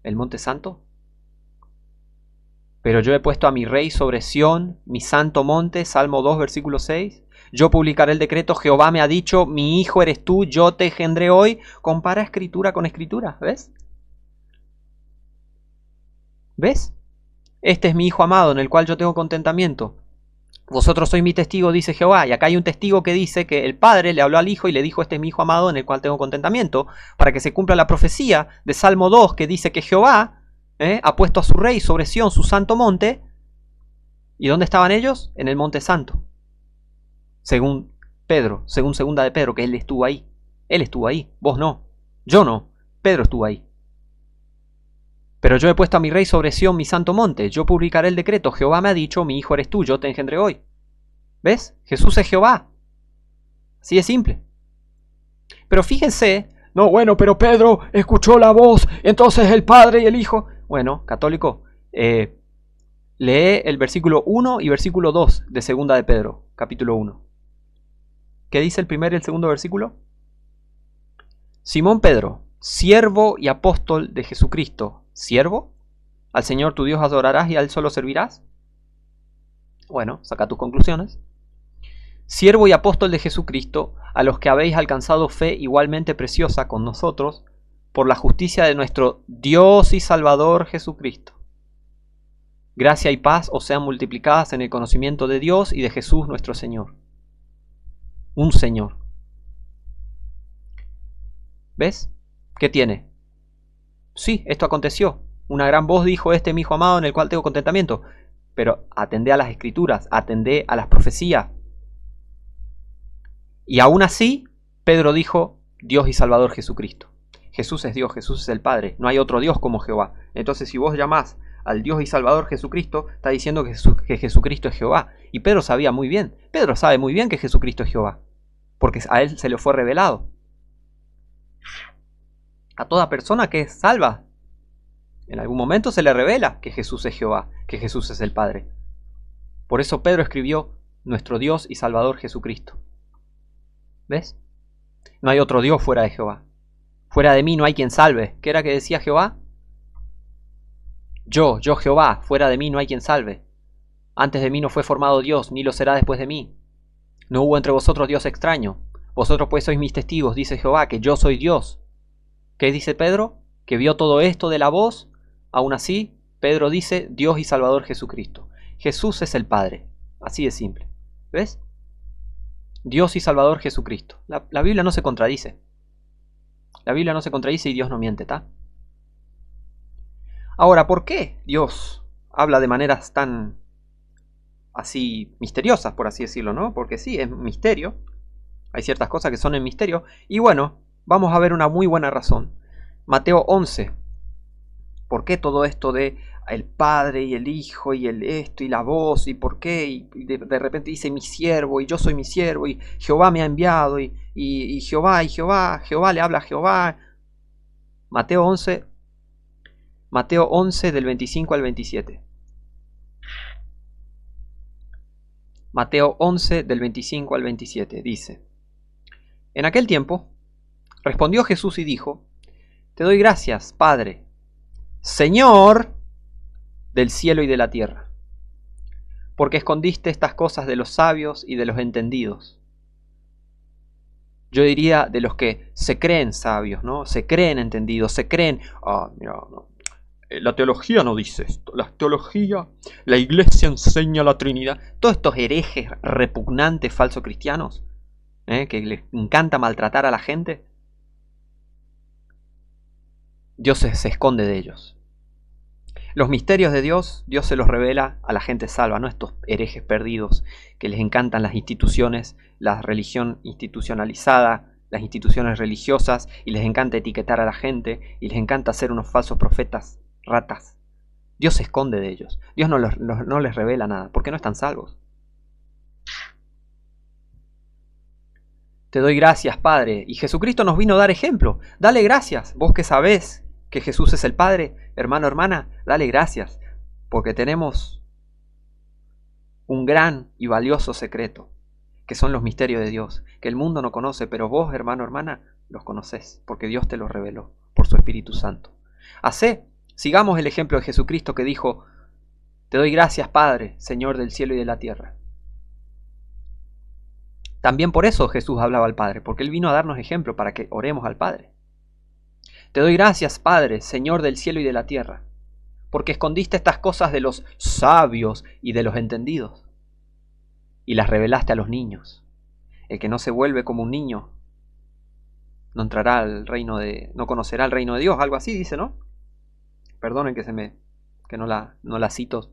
¿El monte santo? Pero yo he puesto a mi rey sobre Sión, mi santo monte, Salmo 2, versículo 6. Yo publicaré el decreto, Jehová me ha dicho, mi hijo eres tú, yo te engendré hoy. Compara escritura con escritura, ¿ves? ¿Ves? Este es mi Hijo amado, en el cual yo tengo contentamiento. Vosotros sois mi testigo, dice Jehová. Y acá hay un testigo que dice que el Padre le habló al Hijo y le dijo, este es mi Hijo amado, en el cual tengo contentamiento, para que se cumpla la profecía de Salmo 2, que dice que Jehová ha puesto a su rey sobre Sión, su santo monte. ¿Y dónde estaban ellos? En el monte santo. Según Pedro, según segunda de Pedro, que él estuvo ahí. Él estuvo ahí, vos no. Yo no. Pedro estuvo ahí. Pero yo he puesto a mi rey sobre Sión, mi santo monte. Yo publicaré el decreto. Jehová me ha dicho, mi hijo eres tú, yo te engendré hoy. ¿Ves? Jesús es Jehová. Así de simple. Pero fíjense, no, bueno, pero Pedro escuchó la voz, entonces el Padre y el Hijo. Bueno, católico, lee el versículo 1 y versículo 2 de segunda de Pedro, capítulo 1. ¿Qué dice el primer y el segundo versículo? Simón Pedro, siervo y apóstol de Jesucristo. ¿Siervo? ¿Al Señor tu Dios adorarás y a Él solo servirás? Bueno, saca tus conclusiones. Siervo y apóstol de Jesucristo, a los que habéis alcanzado fe igualmente preciosa con nosotros, por la justicia de nuestro Dios y Salvador Jesucristo. Gracia y paz os sean multiplicadas en el conocimiento de Dios y de Jesús nuestro Señor. Un Señor. ¿Ves? ¿Qué tiene? Sí, esto aconteció. Una gran voz dijo, este es mi Hijo amado en el cual tengo contentamiento. Pero atendé a las escrituras, atendé a las profecías. Y aún así, Pedro dijo, Dios y Salvador Jesucristo. Jesús es Dios, Jesús es el Padre. No hay otro Dios como Jehová. Entonces, si vos llamás al Dios y Salvador Jesucristo, está diciendo que Jesucristo es Jehová. Y Pedro sabía muy bien. Pedro sabe muy bien que Jesucristo es Jehová. Porque a él se le fue revelado. A toda persona que es salva, en algún momento se le revela que Jesús es Jehová, que Jesús es el Padre. Por eso Pedro escribió, nuestro Dios y Salvador Jesucristo. ¿Ves? No hay otro Dios fuera de Jehová. Fuera de mí no hay quien salve. ¿Qué era que decía Jehová? Yo Jehová, fuera de mí no hay quien salve. Antes de mí no fue formado Dios, ni lo será después de mí. No hubo entre vosotros Dios extraño. Vosotros pues sois mis testigos, dice Jehová, que yo soy Dios. ¿Qué dice Pedro? Que vio todo esto de la voz. Aún así, Pedro dice Dios y Salvador Jesucristo. Jesús es el Padre. Así de simple. ¿Ves? Dios y Salvador Jesucristo. La Biblia no se contradice. La Biblia no se contradice y Dios no miente, ¿tá? Ahora, ¿por qué Dios habla de maneras tan así misteriosas, por así decirlo, ¿no? Porque sí, es misterio. Hay ciertas cosas que son en misterio. Y bueno, vamos a ver una muy buena razón. Mateo 11. ¿Por qué todo esto de el Padre y el Hijo y el esto y la voz y por qué? Y de repente dice mi siervo y yo soy mi siervo y Jehová me ha enviado y Jehová le habla a Jehová. Mateo 11 del 25 al 27. Mateo 11 del 25 al 27 dice: En aquel tiempo respondió Jesús y dijo: Te doy gracias, Padre, Señor del cielo y de la tierra, porque escondiste estas cosas de los sabios y de los entendidos. Yo diría de los que se creen sabios, ¿no? Se creen entendidos, se creen... mira, no. La teología no dice esto. La iglesia enseña la Trinidad. Todos estos herejes repugnantes, falsos cristianos, que les encanta maltratar a la gente, Dios se esconde de ellos. Los misterios de Dios, Dios se los revela a la gente salva, no a estos herejes perdidos que les encantan las instituciones, la religión institucionalizada, las instituciones religiosas, y les encanta etiquetar a la gente, y les encanta ser unos falsos profetas, ratas. Dios se esconde de ellos. Dios no les revela nada, porque no están salvos. Te doy gracias, Padre. Y Jesucristo nos vino a dar ejemplo. Dale gracias, vos que sabés que Jesús es el Padre, hermano, hermana, dale gracias, porque tenemos un gran y valioso secreto, que son los misterios de Dios, que el mundo no conoce, pero vos, hermano, hermana, los conocés, porque Dios te los reveló por su Espíritu Santo. Sigamos el ejemplo de Jesucristo que dijo: Te doy gracias, Padre, Señor del cielo y de la tierra. También por eso Jesús hablaba al Padre, porque Él vino a darnos ejemplo para que oremos al Padre. Te doy gracias, Padre, Señor del cielo y de la tierra, porque escondiste estas cosas de los sabios y de los entendidos, y las revelaste a los niños. El que no se vuelve como un niño no entrará al reino no conocerá el reino de Dios, algo así dice, ¿no? Perdonen que no la cito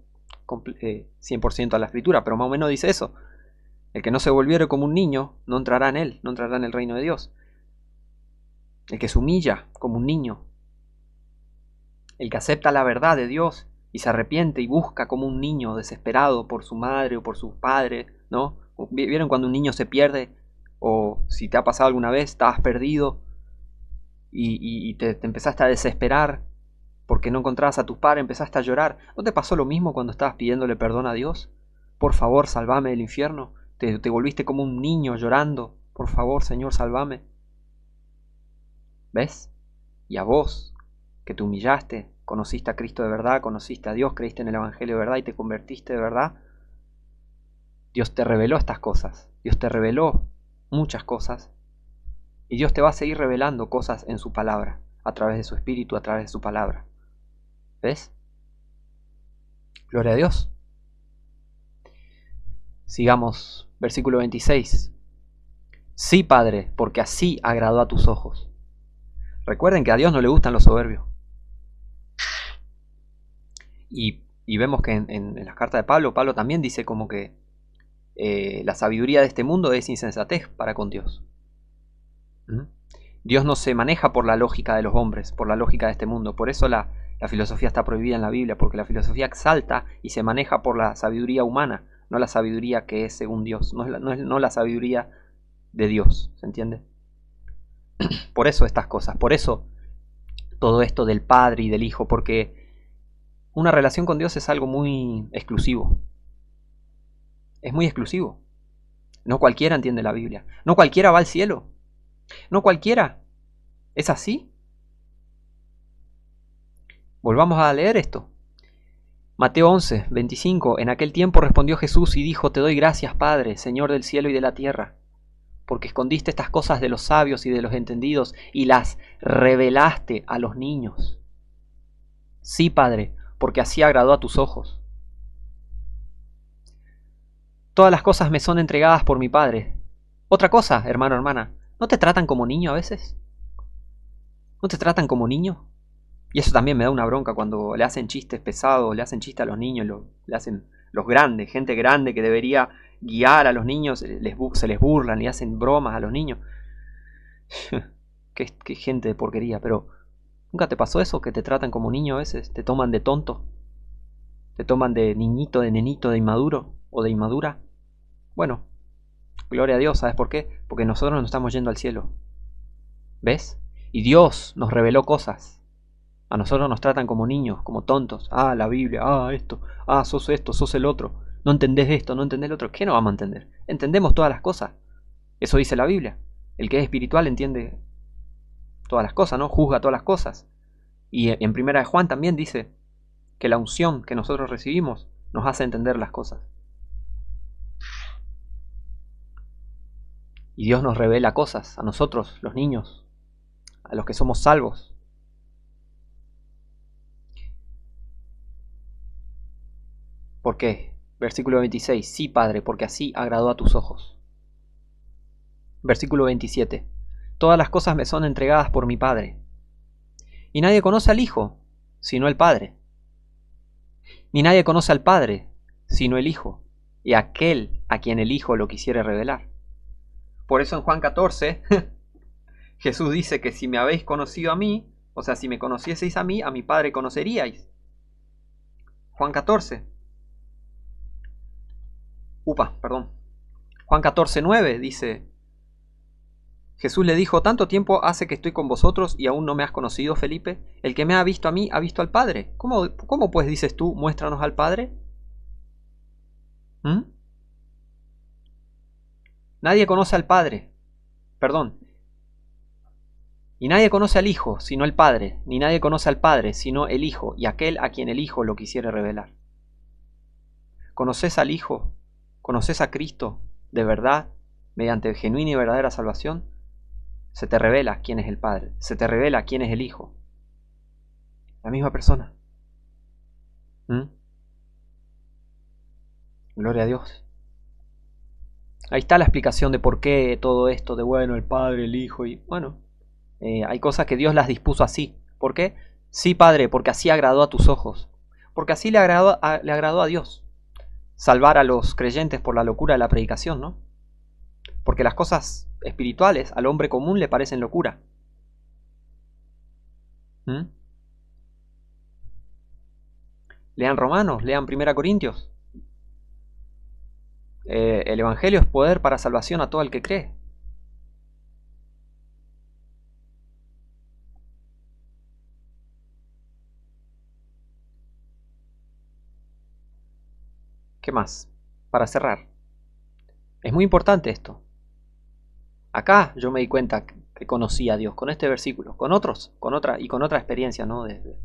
100% a la escritura, pero más o menos dice eso. El que no se volviere como un niño no entrará en él, no entrará en el reino de Dios. El que se humilla como un niño, el que acepta la verdad de Dios y se arrepiente y busca como un niño desesperado por su madre o por sus padres, ¿no? ¿Vieron cuando un niño se pierde? O si te ha pasado alguna vez, estabas perdido y te empezaste a desesperar porque no encontrabas a tus padres, empezaste a llorar. ¿No te pasó lo mismo cuando estabas pidiéndole perdón a Dios? Por favor, sálvame del infierno. Te volviste como un niño llorando. Por favor, Señor, sálvame. ¿Ves? Y a vos, que te humillaste, conociste a Cristo de verdad, conociste a Dios, creíste en el Evangelio de verdad y te convertiste de verdad, Dios te reveló estas cosas. Dios te reveló muchas cosas. Y Dios te va a seguir revelando cosas en su palabra, a través de su Espíritu, a través de su palabra. ¿Ves? Gloria a Dios. Sigamos, versículo 26. Sí, Padre, porque así agradó a tus ojos. Recuerden que a Dios no le gustan los soberbios. Y vemos que en las cartas de Pablo también dice como que la sabiduría de este mundo es insensatez para con Dios. Dios no se maneja por la lógica de los hombres, por la lógica de este mundo. Por eso la filosofía está prohibida en la Biblia, porque la filosofía exalta y se maneja por la sabiduría humana, no la sabiduría que es según Dios, no la sabiduría de Dios, ¿se entiende? Por eso estas cosas, por eso todo esto del Padre y del Hijo, porque una relación con Dios es algo muy exclusivo. Es muy exclusivo. No cualquiera entiende la Biblia. No cualquiera va al cielo. No cualquiera. ¿Es así? Volvamos a leer esto. Mateo 11, 25. En aquel tiempo respondió Jesús y dijo: Te doy gracias, Padre, Señor del cielo y de la tierra, porque escondiste estas cosas de los sabios y de los entendidos y las revelaste a los niños. Sí, Padre, porque así agradó a tus ojos. Todas las cosas me son entregadas por mi Padre. Otra cosa, hermano, hermana, ¿no te tratan como niño a veces? ¿No te tratan como niño? Y eso también me da una bronca cuando le hacen chistes pesados, le hacen chistes a los niños, le hacen los grandes, gente grande que debería guiar a los niños, se les burlan, le hacen bromas a los niños. qué gente de porquería, pero ¿nunca te pasó eso? Que te tratan como niño a veces, te toman de tonto, te toman de niñito, de nenito, de inmaduro o de inmadura. Bueno, gloria a Dios, ¿sabes por qué? Porque nosotros nos estamos yendo al cielo. ¿Ves? Y Dios nos reveló cosas. A nosotros nos tratan como niños, como tontos. Ah, la Biblia, esto, sos el otro. No entendés esto, no entendés lo otro. ¿Qué no vamos a entender? Entendemos todas las cosas. Eso dice la Biblia. El que es espiritual entiende todas las cosas, ¿no? Juzga todas las cosas. Y en Primera de Juan también dice que la unción que nosotros recibimos nos hace entender las cosas. Y Dios nos revela cosas a nosotros, los niños, a los que somos salvos. ¿Por qué? Versículo 26. Sí, Padre, porque así agradó a tus ojos. Versículo 27. Todas las cosas me son entregadas por mi Padre. Y nadie conoce al Hijo, sino el Padre. Ni nadie conoce al Padre, sino el Hijo, y aquel a quien el Hijo lo quisiere revelar. Por eso en Juan 14, Jesús dice que si me habéis conocido a mí, o sea, si me conocieseis a mi Padre conoceríais. Juan 14. Juan 14:9 dice: Jesús le dijo: ¿Tanto tiempo hace que estoy con vosotros y aún no me has conocido, Felipe? El que me ha visto a mí ha visto al Padre. ¿Cómo pues dices tú, muéstranos al Padre? Nadie conoce al Padre. Y nadie conoce al Hijo, sino el Padre. Ni nadie conoce al Padre, sino el Hijo, y aquel a quien el Hijo lo quisiere revelar. ¿Conoces al Hijo? ¿Conoces a Cristo de verdad, mediante genuina y verdadera salvación? Se te revela quién es el Padre, se te revela quién es el Hijo. La misma persona. ¿Mm? Gloria a Dios. Ahí está la explicación de por qué todo esto de bueno, el Padre, el Hijo y bueno, hay cosas que Dios las dispuso así. ¿Por qué? Sí, Padre, porque así agradó a tus ojos. Porque así le agradó a Dios. Salvar a los creyentes por la locura de la predicación, ¿no? Porque las cosas espirituales al hombre común le parecen locura. ¿Mm? Lean Romanos, lean Primera Corintios. El Evangelio es poder para salvación a todo el que cree. ¿Qué más? Para cerrar. Es muy importante esto. Acá yo me di cuenta que conocí a Dios con este versículo, con otros, con otra experiencia, ¿no? De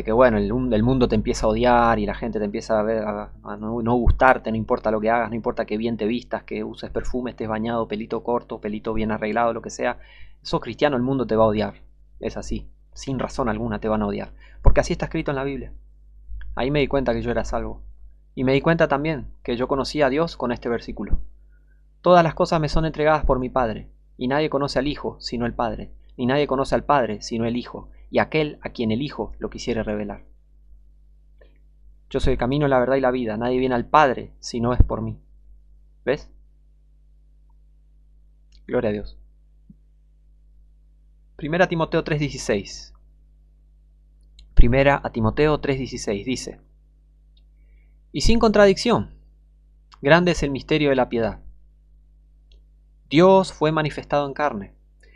que bueno, el mundo te empieza a odiar y la gente te empieza a no gustarte, no importa lo que hagas, no importa que bien te vistas, que uses perfume, estés bañado, pelito corto, pelito bien arreglado, lo que sea. Sos cristiano, el mundo te va a odiar. Es así, sin razón alguna te van a odiar. Porque así está escrito en la Biblia. Ahí me di cuenta que yo era salvo. Y me di cuenta también que yo conocía a Dios con este versículo. Todas las cosas me son entregadas por mi Padre, y nadie conoce al Hijo sino el Padre, ni nadie conoce al Padre sino el Hijo, y aquel a quien el Hijo lo quisiere revelar. Yo soy el camino, la verdad y la vida, nadie viene al Padre si no es por mí. ¿Ves? Gloria a Dios. Primera Timoteo 3:16. Primera a Timoteo 3:16 dice: Y sin contradicción, grande es el misterio de la piedad. Dios fue manifestado en carne,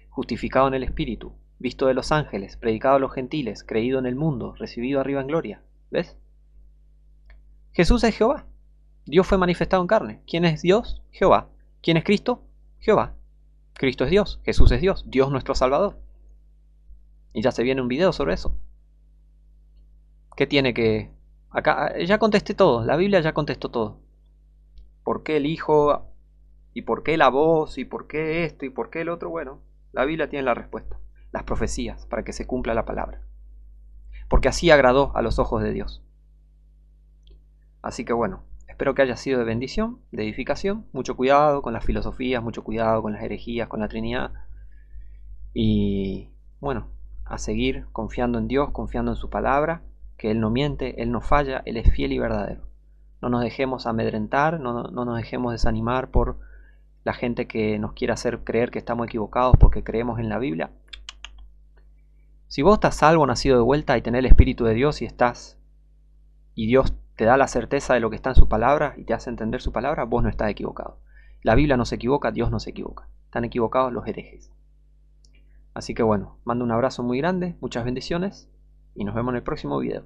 justificado en el Espíritu, visto de los ángeles, predicado a los gentiles, creído en el mundo, recibido arriba en gloria. ¿Ves? Jesús es Jehová. Dios fue manifestado en carne. ¿Quién es Dios? Jehová. ¿Quién es Cristo? Jehová. Cristo es Dios. Jesús es Dios. Dios nuestro Salvador. Y ya se viene un video sobre eso. ¿Qué tiene que...? Acá ya contesté todo. La Biblia ya contestó todo. ¿Por qué el Hijo? ¿Y por qué la voz? ¿Y por qué esto? ¿Y por qué el otro? Bueno, la Biblia tiene la respuesta. Las profecías, para que se cumpla la palabra. Porque así agradó a los ojos de Dios. Así que bueno, espero que haya sido de bendición, de edificación. Mucho cuidado con las filosofías, mucho cuidado con las herejías, con la Trinidad. Y bueno, a seguir confiando en Dios, confiando en su palabra, que Él no miente, Él no falla, Él es fiel y verdadero. No nos dejemos amedrentar, no nos dejemos desanimar por la gente que nos quiere hacer creer que estamos equivocados porque creemos en la Biblia. Si vos estás salvo, nacido de vuelta y tenés el Espíritu de Dios y Dios te da la certeza de lo que está en su palabra y te hace entender su palabra, vos no estás equivocado. La Biblia no se equivoca, Dios no se equivoca. Están equivocados los herejes. Así que bueno, mando un abrazo muy grande, muchas bendiciones y nos vemos en el próximo video.